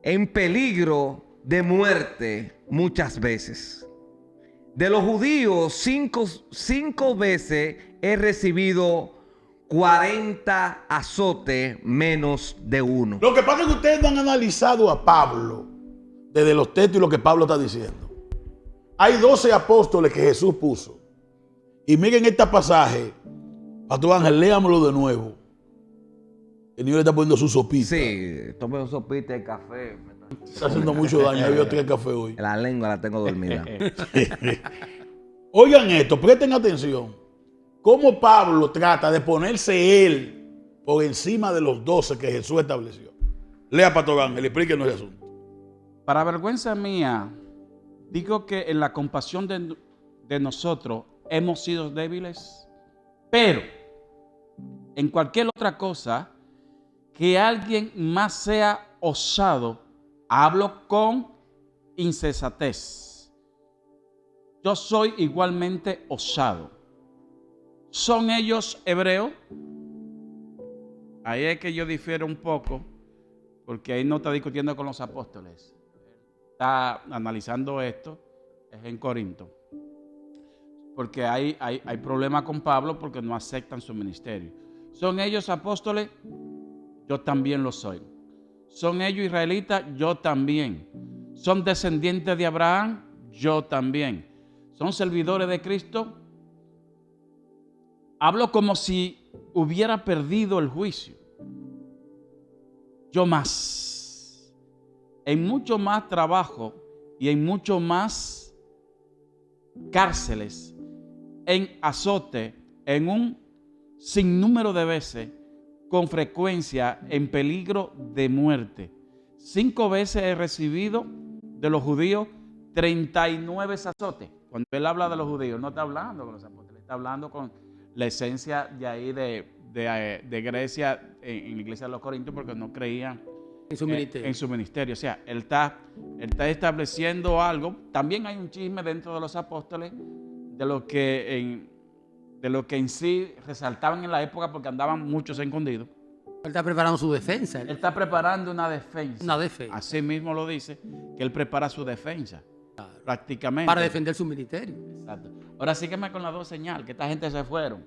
En peligro de muerte muchas veces. De los judíos, cinco veces he recibido 40 azotes menos de uno. Lo que pasa es que ustedes no han analizado a Pablo desde los textos y lo que Pablo está diciendo. Hay 12 apóstoles que Jesús puso. Y miren este pasaje. Pastor Ángel, léamelo de nuevo. El niño le está poniendo su sopita. Sí, tomé un sopita de café. Está haciendo mucho daño. Yo tengo café hoy. La lengua la tengo dormida. Oigan esto, presten atención. Cómo Pablo trata de ponerse él por encima de los 12 que Jesús estableció. Lea, Pastor Ángel, explíquenos el asunto. Para vergüenza mía, digo que en la compasión de nosotros hemos sido débiles, pero en cualquier otra cosa que alguien más sea osado, hablo con insensatez. Yo soy igualmente osado. ¿Son ellos hebreos? Ahí es que yo difiero un poco, porque ahí no está discutiendo con los apóstoles. Está analizando esto, es en Corinto. Porque hay problema con Pablo porque no aceptan su ministerio. ¿Son ellos apóstoles? Yo también lo soy. ¿Son ellos israelitas? Yo también. ¿Son descendientes de Abraham? Yo también. ¿Son servidores de Cristo? Hablo como si hubiera perdido el juicio. Yo más. En mucho más trabajo y en mucho más cárceles, en azote, en un sinnúmero de veces, con frecuencia, en peligro de muerte. 5 veces he recibido de los judíos 39 azotes. Cuando él habla de los judíos, no está hablando con los apóstoles, está hablando con la esencia de ahí de Grecia, en la iglesia de los Corintios, porque no creían en su ministerio. O sea, él está estableciendo algo. También hay un chisme dentro de los apóstoles de lo que en sí resaltaban en la época, porque andaban muchos escondidos. Él está preparando su defensa. Él está preparando una defensa. Una defensa. Así mismo lo dice, que él prepara su defensa. Claro. Prácticamente. Para defender su ministerio. Exacto. Ahora sígueme con las 2 señales, que esta gente se fueron,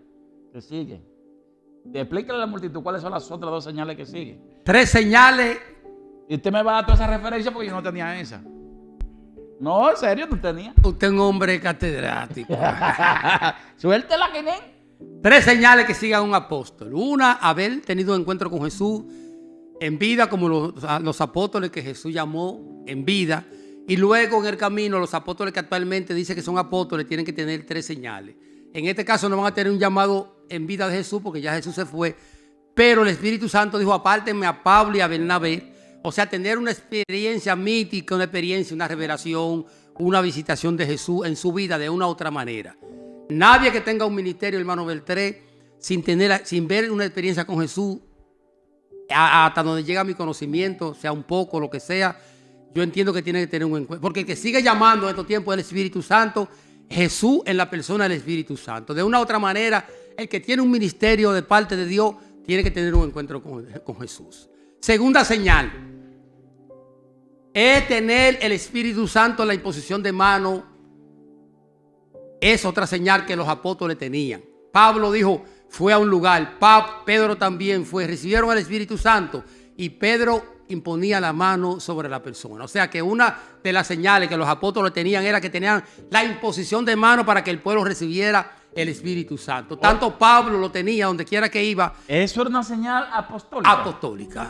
que siguen. Explícale a la multitud cuáles son las otras 2 señales que siguen. 3 señales. Y usted me va a dar toda esa referencia porque yo no tenía esa. No, en serio, tú tenías. Usted es un hombre catedrático. Suéltela, que ven. 3 señales que sigan un apóstol. Una, haber tenido un encuentro con Jesús en vida, como los apóstoles que Jesús llamó en vida. Y luego en el camino, los apóstoles que actualmente dicen que son apóstoles tienen que tener 3 señales. En este caso no van a tener un llamado en vida de Jesús porque ya Jesús se fue. Pero el Espíritu Santo dijo, apártenme a Pablo y a Bernabé. O sea, tener una experiencia mítica, una experiencia, una revelación, una visitación de Jesús en su vida de una u otra manera. Nadie que tenga un ministerio, hermano Beltré, sin ver una experiencia con Jesús, hasta donde llega mi conocimiento, sea un poco, lo que sea, yo entiendo que tiene que tener un encuentro. Porque el que sigue llamando en estos tiempos es el Espíritu Santo, Jesús en la persona del Espíritu Santo. De una u otra manera, el que tiene un ministerio de parte de Dios, tiene que tener un encuentro con Jesús. Segunda señal es tener el Espíritu Santo en la imposición de mano. Es otra señal que los apóstoles tenían. Pablo dijo, fue a un lugar. Pedro también fue. Recibieron al Espíritu Santo y Pedro imponía la mano sobre la persona. O sea que una de las señales que los apóstoles tenían era que tenían la imposición de mano para que el pueblo recibiera el Espíritu Santo. Tanto Pablo lo tenía donde quiera que iba. Eso era una señal apostólica. Apostólica.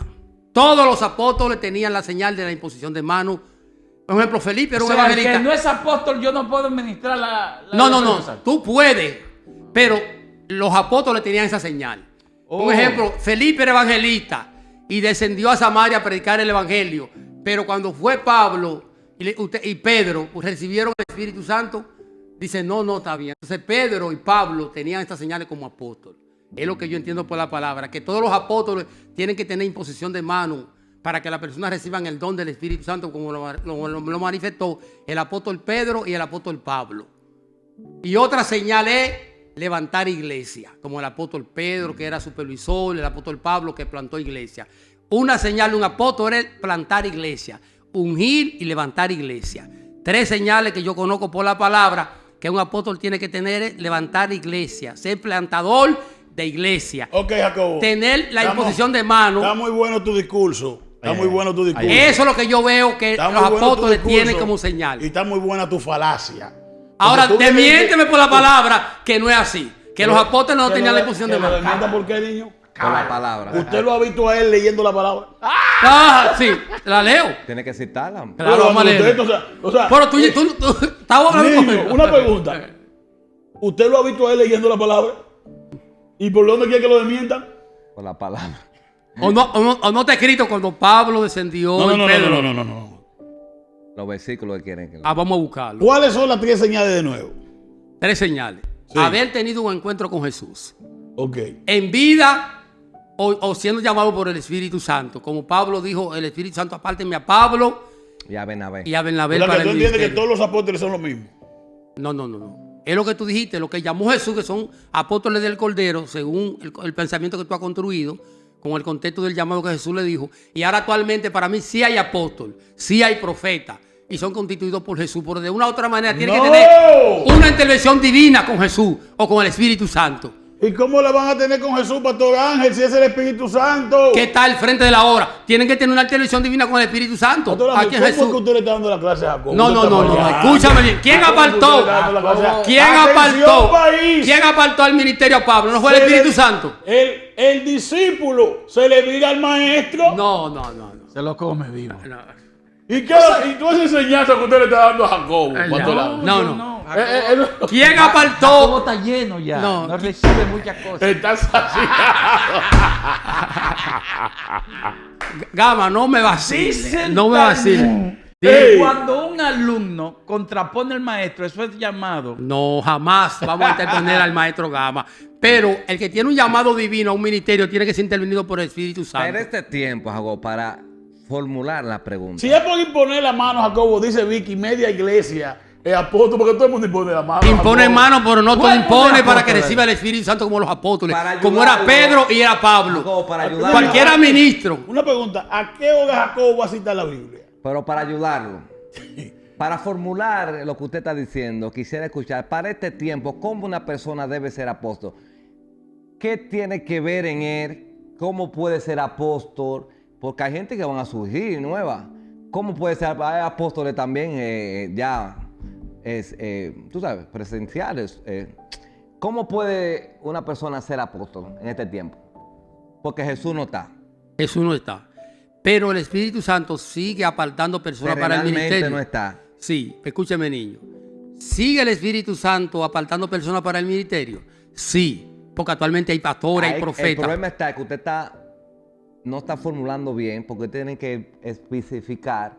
Todos los apóstoles tenían la señal de la imposición de mano. Por ejemplo, Felipe era un evangelista. El que no es apóstol, yo no puedo administrar la No. Tú puedes, pero los apóstoles tenían esa señal. Un ejemplo, Felipe era evangelista y descendió a Samaria a predicar el evangelio. Pero cuando fue Pablo y Pedro recibieron el Espíritu Santo, dice, no, está bien. Entonces Pedro y Pablo tenían estas señales como apóstoles. Es lo que yo entiendo por la palabra, que todos los apóstoles tienen que tener imposición de mano para que las personas reciban el don del Espíritu Santo, como lo manifestó el apóstol Pedro y el apóstol Pablo. Y otra señal es levantar iglesia, como el apóstol Pedro, que era supervisor, el apóstol Pablo, que plantó iglesia. Una señal de un apóstol es plantar iglesia, ungir y levantar iglesia. 3 señales que yo conozco por la palabra que un apóstol tiene que tener es levantar iglesia, ser plantador de iglesia. Ok, Jacobo. Tener la imposición de mano. Está muy bueno tu discurso. Está muy bueno tu discurso. Eso es lo que yo veo que Está los muy bueno apóstoles tu discurso, tienen como señal. Y está muy buena tu falacia. Ahora, Porque tú desmiénteme dijiste- por la palabra que no es así. Que los apóstoles no tenían la imposición de ¿Que lo mano. desmienta por qué, niño? Con la palabra. ¿Usted lo ha visto a él leyendo la palabra? Sí, la leo. Tiene que citarla. Claro, vamos a leer. O sea, Pero tú estabas hablando niño, conmigo. una pregunta. ¿Usted lo ha visto a él leyendo la palabra? ¿Y por dónde quiere que lo desmientan? Con la palabra. O no está escrito cuando Pablo descendió y Pedro. no. Los versículos que quieren que... Vamos a buscarlo. ¿Cuáles son las 3 señales de nuevo? 3 señales. Sí. Haber tenido un encuentro con Jesús. Ok. En vida o siendo llamado por el Espíritu Santo. Como Pablo dijo, el Espíritu Santo apárteme a Pablo Ya Bernabé. y a Bernabé O sea, para que tú el entiendes que ministerio. todos los apóstoles son los mismos. No. Es lo que tú dijiste, lo que llamó Jesús, que son apóstoles del Cordero, según el pensamiento que tú has construido, con el contexto del llamado que Jesús le dijo. Y ahora actualmente para mí sí hay apóstol, sí hay profeta, y son constituidos por Jesús. Pero de una u otra manera tienen que tener una intervención divina con Jesús o con el Espíritu Santo, ¿Y cómo la van a tener con Jesús, Pastor Ángel, si es el Espíritu Santo? que está al frente de la obra. Tienen que tener una intervención divina con el Espíritu Santo. Pastor Aquí Ángel, en ¿cómo es que Jesús. usted le está dando la clase a Jacobo? No, Usted está fallando. escúchame bien. ¿Quién ¿Cómo usted apartó? le está dando la clase a- ¿Quién Atención, apartó? país. ¿Quién apartó al ministerio a Pablo? ¿No fue el Se Espíritu le- Santo? El discípulo se le vira al maestro. No. Se lo come vivo. ¿Y tú esa enseñanza que usted le está dando a Jacobo? Pastor Ángel? No. Él ¿Quién Jacobo apartó? está lleno ya. No. No recibe muchas cosas. está saciado. Gama, no me vacile. No me vacile. Ey. Cuando un alumno contrapone al maestro, eso es llamado. No, jamás vamos a interponer al maestro Gama. Pero el que tiene un llamado divino a un ministerio tiene que ser intervenido por el Espíritu En Santo. este tiempo, Jacob, para formular la pregunta. Si es por imponer la mano, Jacobo, dice Vicky, media iglesia, es apóstol, porque todo el mundo impone la mano. Impone Jacobo. mano, pero no todo ¿Cuál impone es para que apóstol? reciba el Espíritu Santo como los apóstoles. Para Como era ayudarlo. Pedro y era Pablo. Jacob, para ayudarlo. Cualquiera ministro. Una pregunta, ¿a qué hora Jacobo va a citar la Biblia? Pero para ayudarlo, para formular lo que usted está diciendo, quisiera escuchar, para este tiempo, ¿cómo una persona debe ser apóstol? ¿Qué tiene que ver en él? ¿Cómo puede ser apóstol? Porque hay gente que van a surgir nueva. ¿Cómo puede ser? Hay apóstoles también tú sabes, presenciales. ¿Cómo puede una persona ser apóstol en este tiempo? Porque Jesús no está. Jesús no está. Pero el Espíritu Santo sigue apartando personas para el Terrenalmente ministerio. no está. Sí, escúcheme, niño. ¿Sigue el Espíritu Santo apartando personas para el ministerio? Sí, porque actualmente hay pastores, hay El profetas. problema está que usted no está formulando bien, porque tiene que especificar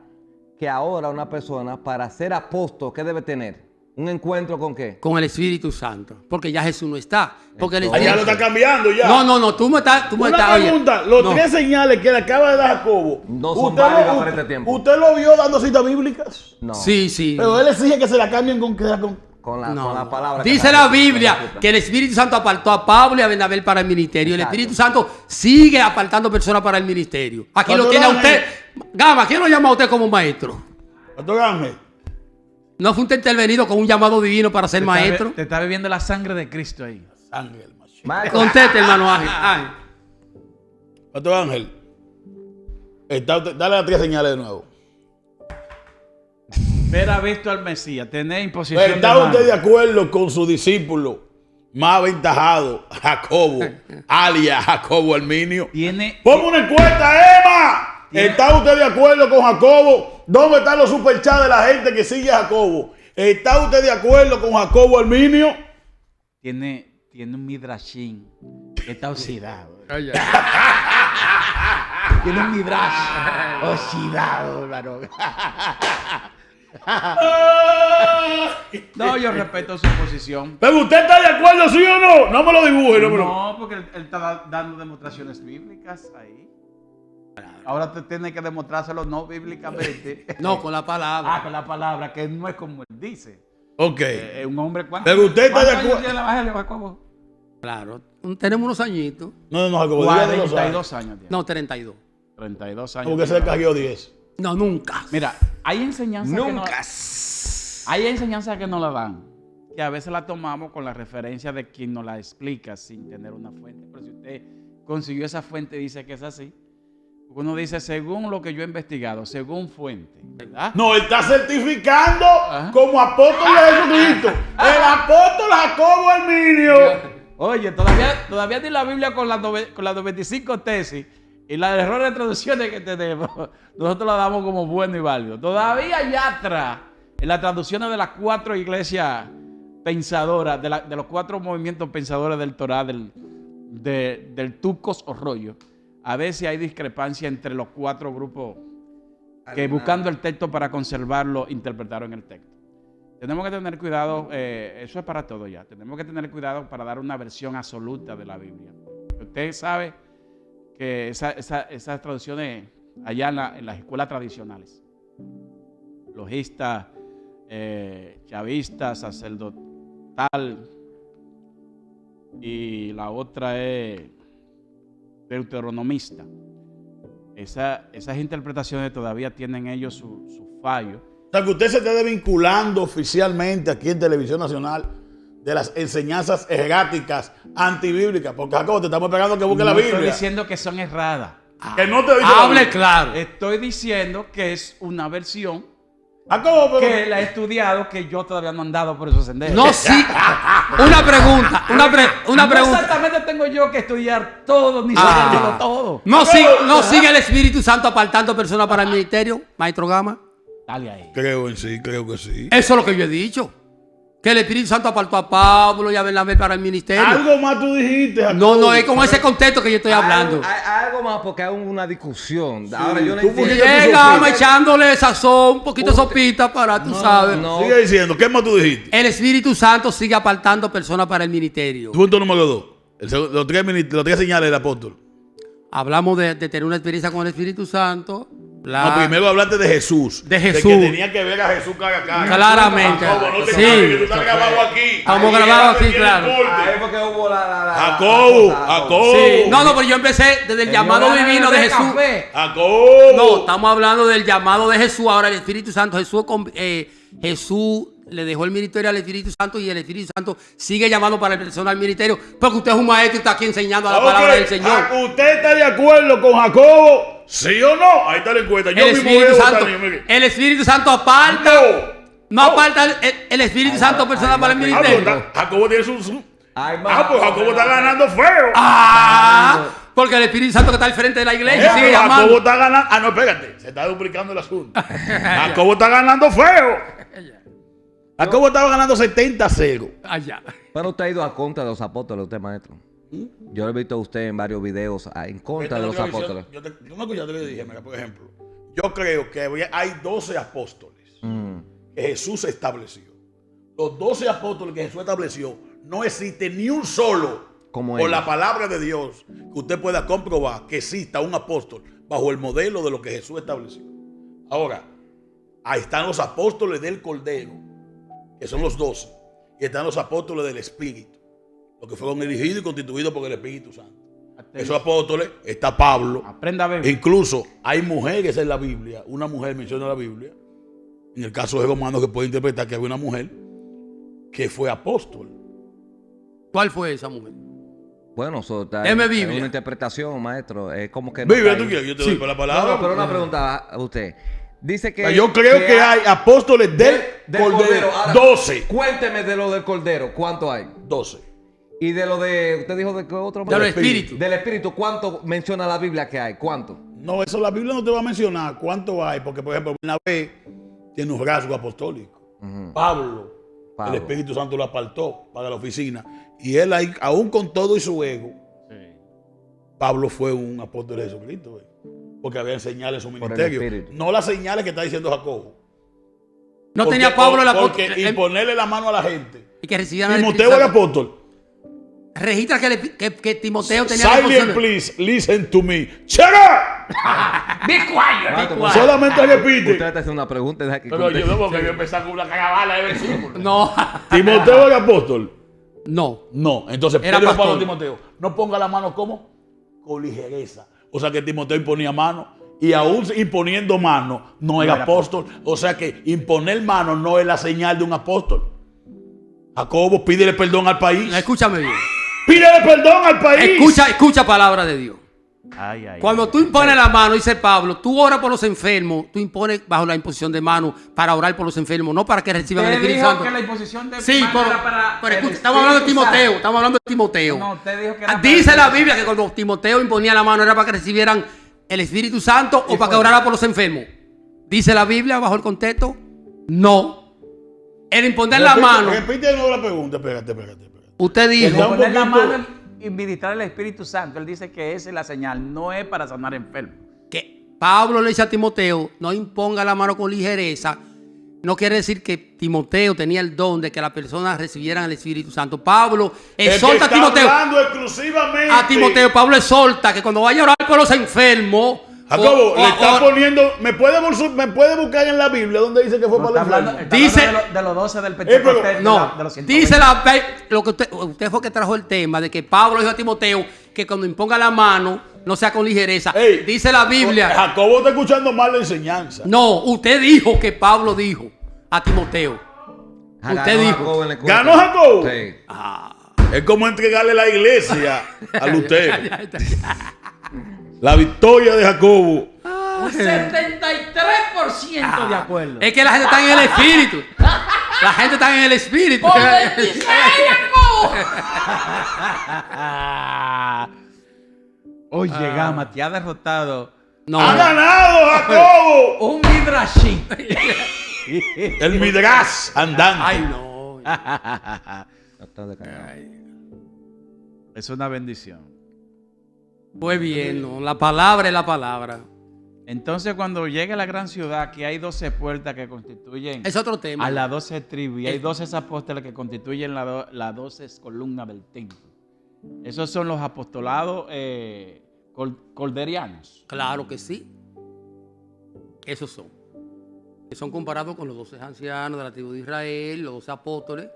que ahora una persona, para ser apóstol, ¿qué debe tener? ¿Un encuentro con qué? Con el Espíritu Santo. Porque ya Jesús no está. Porque el Entonces- Allá lo Espíritu... está cambiando ya. No, tú me estás... Una oye, pregunta, los no. 3 señales que le acaba de dar Jacobo, No son ¿usted válidas lo- para este tiempo. ¿Usted lo vio dando citas bíblicas? No. Sí. Pero él exige que se la cambien con Con la No. palabra. que Dice está- la Biblia que el Espíritu Santo apartó a Pablo y a Bernabé para el ministerio. El Exacto. Espíritu Santo sigue apartando personas para el ministerio. Aquí lo Pastor tiene a Ángel. usted. Gama, ¿quién lo llama a usted como maestro? Pastor Ángel, ¿No fue usted intervenido con un llamado divino para ser maestro? Te está bebiendo la sangre de Cristo ahí. Ángel, macho. Maestro, Conteste, hermano Ángel. Ángel. Pastor Ángel, Dale las 3 señales de nuevo. Ver ha visto al Mesías, tener imposición de ¿Está mano. usted de acuerdo con su discípulo más aventajado, Jacobo, alias Jacobo Arminio? Tiene... Ponme una encuesta, Emma. ¿Está usted de acuerdo con Jacobo? ¿Dónde están los superchats de la gente que sigue a Jacobo? ¿Está usted de acuerdo con Jacobo Arminio? Tiene un midrashín que está oxidado. Tiene un midrash oxidado, hermano. No, yo respeto su posición. ¿Pero usted está de acuerdo, sí o no? No me lo dibuje, no me lo... No, porque él está dando demostraciones bíblicas ahí. Ahora te tiene que demostrárselo no bíblicamente. No, con la palabra. Con la palabra, que no es como él dice. Ok. Un hombre, Pero usted está de acuerdo. tiene el Evangelio, Jacobo? Claro. Tenemos unos añitos. No, Jacobo, dígame los 42 años tiene. No, 32. 32 años. Porque se cayó 10. No, nunca. Mira, hay enseñanzas Nunca. hay enseñanzas que no la dan, que a veces la tomamos con la referencia de quien nos la explica sin tener una fuente. Pero si usted consiguió esa fuente y dice que es así, uno dice según lo que yo he investigado, según fuente, ¿verdad? No, él está certificando Ajá. como apóstol de Jesucristo. El apóstol Jacobo Arminio. Oye, todavía ni la Biblia con las 95 tesis y las errores de traducciones que tenemos, nosotros la damos como bueno y válido. Todavía allá atrás, en las traducciones de las 4 iglesias pensadoras, de los 4 movimientos pensadores del Torá, del Tucos o Rollo, a veces hay discrepancia entre los 4 grupos que buscando el texto para conservarlo, interpretaron el texto. Tenemos que tener cuidado, eso es para todo ya. Tenemos que tener cuidado para dar una versión absoluta de la Biblia. Usted sabe que esas traducciones allá en las escuelas tradicionales, logistas, chavistas, sacerdotal, y la otra es deuteronomista. Esas interpretaciones todavía tienen ellos su fallo. O sea, que usted se esté vinculando oficialmente aquí en Televisión Nacional de las enseñanzas erráticas antibíblicas. Porque, Jacobo, te estamos esperando que busque la Biblia. No estoy diciendo que son erradas. Que no te dice la Hable Biblia. claro. Estoy diciendo que es una versión Jacobo, pero... que la he estudiado, que yo todavía no he andado por esos senderos. No, sí. Una pregunta. Una No pregunta. exactamente tengo yo que estudiar todo, ni Ah. saberlo todo. No sigue el Espíritu Santo apartando personas para el ministerio, Maestro Gama. Dale ahí. Creo en sí, creo que sí. Eso es lo que yo he dicho. Que el Espíritu Santo apartó a Pablo y a Bernabé para el ministerio. Algo más tú dijiste, Jacobo. No, es con ese contexto que yo estoy hablando. Hay algo más porque hay una discusión. Ahora yo no Tú entiendo. pusiste tu Llega sopita. echándole sazón, un poquito de sopita para, tú sabes. no. Sigue diciendo, ¿qué más tú dijiste? El Espíritu Santo sigue apartando personas para el ministerio. Punto número 2. Los 3 señales del apóstol. Hablamos de tener una experiencia con el Espíritu Santo. No, primero hablaste de Jesús. De Jesús. De que tenía que ver a Jesús cara a cara. Claramente. Jacobo, no te Sí. cambies, que tú estás grabado aquí. Estamos Ahí grabados es aquí, donde tiene claro. el corte. Ahí fue que hubo la Jacobo, cosa. Jacobo. Sí. No, pero yo empecé desde el llamado divino de Jesús. Jacobo. No, estamos hablando del llamado de Jesús. Ahora el Espíritu Santo, Jesús le dejó el ministerio al Espíritu Santo y el Espíritu Santo sigue llamando para el personal al ministerio. Porque usted es un maestro y está aquí enseñando la Ok, palabra del Señor. ¿Usted está de acuerdo con Jacobo? ¿Sí o no? Ahí está la encuesta. Yo El mismo Espíritu veo Santo, esta, mire. el Espíritu Santo aparta. No aparta el Espíritu Santo personal para el ministerio. Jacobo tiene su... Ay, ma- pues Jacobo está ganando feo. Porque el Espíritu Santo que está al frente de la iglesia sigue Jacobo llamando. está ganando... no, espérate. Se está duplicando el asunto. Jacobo está ganando feo. Jacobo estaba ganando 70-0. Allá. Pero usted ha ido a contra de los apóstoles, usted, maestro. Yo lo he visto a usted en varios videos en contra de los apóstoles. ¿Tú me escuchaste lo que dije? Mira, por ejemplo, yo creo que hay 12 apóstoles que Jesús estableció. Los 12 apóstoles que Jesús estableció, no existe ni un solo, Como por ellos. la palabra de Dios, que usted pueda comprobar que exista un apóstol bajo el modelo de lo que Jesús estableció. Ahora, ahí están los apóstoles del Cordero, que son los 12, y están los apóstoles del Espíritu, los que fueron elegidos y constituidos por el Espíritu Santo. Esos apóstoles, está Pablo. Aprenda a ver. Incluso hay mujeres en la Biblia, una mujer menciona en la Biblia, en el caso de Romanos, que puede interpretar que había una mujer que fue apóstol. ¿Cuál fue esa mujer? Bueno, eso está Deme en Biblia. una interpretación, maestro. Es como que no Biblia, está ¿tú ahí. quieres? Yo te doy por la palabra. No, pero una pregunta a usted. Dice que... Yo creo que hay apóstoles del Cordero. Ahora, 12. Cuénteme de lo del Cordero. ¿Cuánto hay? 12. Y de lo de... ¿Usted dijo de qué otro? De los más? espíritus. Del espíritu. ¿Cuánto menciona la Biblia que hay? ¿Cuánto? No, eso la Biblia no te va a mencionar cuánto hay, porque por ejemplo, Bernabé tiene un rasgo apostólico. Pablo, el Espíritu Santo lo apartó para la oficina. Y él ahí, aún con todo y su ego, Pablo fue un apóstol de Jesucristo, porque había señales en su Por el ministerio. Espíritu. No las señales que está diciendo Jacobo. No Porque- tenía Pablo la porque imponerle la mano a la gente. y que recibían el Timoteo Espíritu era Santo. apóstol. Registra que Timoteo tenía la Silent, porción- please, listen to me. Shut up. Be quiet, be quiet. Solamente Usted repite. está haciendo una pregunta. Deja que Pero conteste. yo porque yo empecé con una cagabala de versículos. No, Timoteo era apóstol. no. No, entonces Era Pedro dijo pastor. a Timoteo, no ponga la mano como con ligereza. O sea que Timoteo imponía mano y aún imponiendo mano no era apóstol. O sea que imponer mano no es la señal de un apóstol. Jacobo, pídele perdón al país. Escúchame bien. Pídele perdón al país. Escucha palabra de Dios. Cuando tú impones la mano, dice Pablo, tú oras por los enfermos, tú impones bajo la imposición de mano para orar por los enfermos, no para que reciban el Usted Espíritu dijo Santo. que la imposición de Sí, mano era para pero el escucha, estamos hablando de Espíritu Timoteo, Santo. estamos hablando de Timoteo. No, usted dijo que era Dice para- la Biblia que cuando Timoteo imponía la mano era para que recibieran el Espíritu Santo o para que orara por los enfermos. Dice la Biblia bajo el contexto, no. El imponer la mano, Repite de nuevo la pregunta. Espérate. usted dijo, Perdón. Poner la poquito- mano y ministrar el Espíritu Santo. Él dice que esa es la señal, no es para sanar enfermos. que Pablo le dice a Timoteo, no imponga la mano con ligereza. No quiere decir que Timoteo tenía el don de que las personas recibieran el Espíritu Santo. Pablo exhorta a Timoteo. Hablando exclusivamente. A Timoteo, Pablo exhorta que cuando vaya a orar por los enfermos. Jacobo, o- le está o- poniendo. ¿Me puede buscar en la Biblia donde dice que fue para los enfermos? Dice- de los 12 del pero- Pentecostés. No, de los 120. dice lo que usted fue que trajo el tema de que Pablo dijo a Timoteo que cuando imponga la mano no sea con ligereza. Ey, Dice la Biblia. Jacobo está escuchando mal la enseñanza. No, usted dijo que Pablo dijo a Timoteo. Usted dijo. ¿Ganó Jacobo? Sí. Es como entregarle la iglesia a Lutero. La victoria de Jacobo. Un 73% de acuerdo. Es que la gente está en el espíritu. La gente está en el espíritu. Oye, Gama, te ha derrotado No, ¡Ha no. ganado Jacobo! un Midrashim. El Midrash andante. Ay, no. Es una bendición. Fue bien, no. La palabra es la palabra. Entonces, cuando llegue a la gran ciudad, que hay 12 puertas que constituyen Es otro tema. a las 12 tribus, y hay 12 apóstoles que constituyen las 12 columnas del templo. Esos son los apostolados corderianos. Claro que sí. Esos son. Que son comparados con los 12 ancianos de la tribu de Israel, los 12 apóstoles.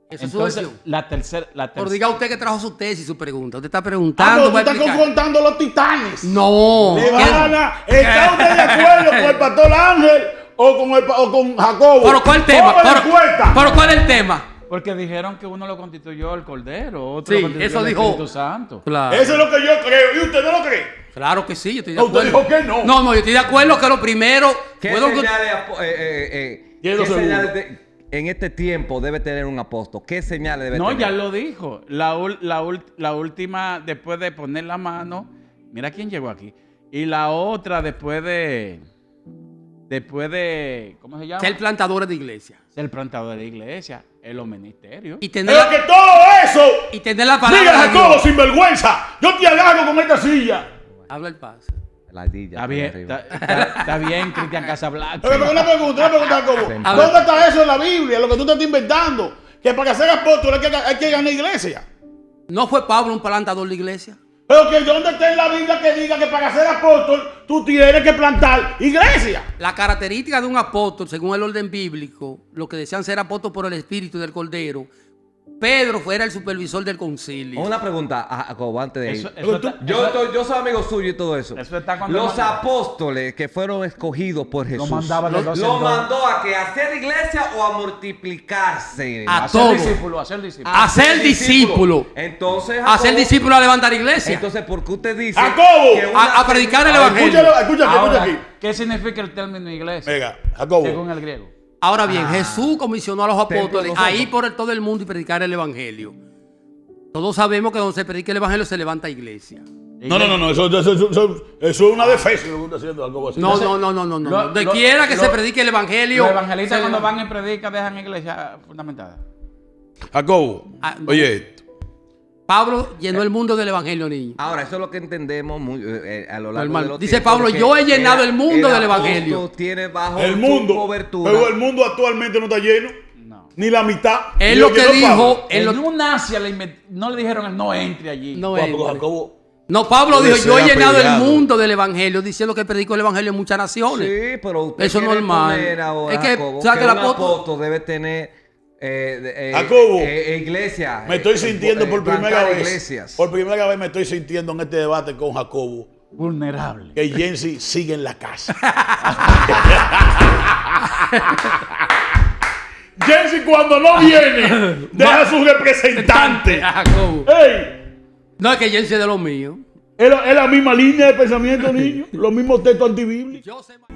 Esa es su Entonces, versión. la tercera. Pero diga usted que trajo su tesis y su pregunta. Usted está Ah, preguntando. pero tú va a estás explicar. confrontando a los titanes. No. Le ¿Qué? van a- ¿Está usted de acuerdo con el pastor Ángel o con Jacobo? ¿Pero cuál es el tema? Joven encuesta. ¿Pero cuál es el tema? Porque dijeron que uno lo constituyó el Cordero, otro Sí, lo constituyó eso el dijo. Espíritu Santo. Claro. Eso es lo que yo creo. ¿Y usted no lo cree? Claro que sí, yo estoy de No, usted acuerdo. dijo que no. No, yo estoy de acuerdo que lo primero. ¿Qué fue lo que- señales, Tiene dos segundos. en este tiempo debe tener un apóstol? ¿Qué señales debe No, tener? ya lo dijo. La última, después de poner la mano, mira quién llegó aquí. Y la otra después de, ¿cómo se llama? Ser plantadores de iglesia. Ser plantador de iglesia, en los ministerios. Y tener, Pero que todo eso. y tener la Diga palabra de Jacobo Dios. sin vergüenza. Yo te agarro con esta silla. Habla el paz. La ardilla Está por bien, arriba. está bien, Cristian Casablanca. Pero una pregunta, Jacobo. A ver. ¿Dónde está eso en la Biblia? Lo que tú te estás inventando. Que para ser apóstol hay que ganar iglesia. ¿No fue Pablo un plantador de iglesia? Pero que ¿dónde está en la Biblia que diga que para ser apóstol tú tienes que plantar iglesia? La característica de un apóstol, según el orden bíblico, lo que desean ser apóstol por el Espíritu del Cordero, Pedro fuera el supervisor del concilio. Una pregunta, Jacobo, antes de ir. Yo Yo soy amigo suyo y todo eso. Eso está cuando Los manda. apóstoles que fueron escogidos por Jesús, mandaba de dos en ¿lo dos. mandó a que hacer iglesia o a multiplicarse? A Hacer todo. discípulo, hacer discípulo. A ser discípulo. Entonces, A ser Jacobo, discípulo a levantar iglesia. Entonces, ¿por qué usted dice Jacobo, que una A predicar el semana- evangelio. escucha Ahora, aquí. ¿qué significa el término iglesia? Venga, Jacobo. Según el griego. Ahora bien, Jesús comisionó a los apóstoles nosotros. a ir por todo el mundo y predicar el evangelio. Todos sabemos que donde se predica el evangelio se levanta iglesia. No, eso es una defensa lo que está haciendo Jacobo. así. No. Lo- Donde lo- quiera que lo- se predique el evangelio. Los evangelistas se cuando levanta. van y predican dejan iglesia fundamentada. Jacobo, No. oye esto. Pablo llenó el mundo del evangelio, niño. Ahora, eso es lo que entendemos a lo largo Normal. de los Dice tiempos, Pablo, que yo he llenado el mundo del apóstol evangelio. Tiene bajo El su mundo, cobertura. pero el mundo actualmente no está lleno, No. ni la mitad. Él Ni lo que llenó dijo, Pablo. él lo- En un Asia no le dijeron el no entre allí. no Guau, es. porque Jacobo, No, Pablo Puede dijo, yo he ser llenado el apedreado. mundo del evangelio, diciendo que predico el evangelio en muchas naciones. Sí, pero usted Eso es quiere normal. poner ahora, Es que, Jacobo, ¿sabes que el un apóstol- apóstol debe tener Jacobo, iglesia. me estoy sintiendo por primera plantar vez. iglesias. Por primera vez me estoy sintiendo en este debate con Jacobo Vulnerable. que Jensi sigue en la casa. Jensi cuando no viene deja a su representante. Jacobo. ¡Ey! No, es que Jensi es de los míos. Es la misma línea de pensamiento, niño. Los mismos textos antibíblicos. Yo sé más.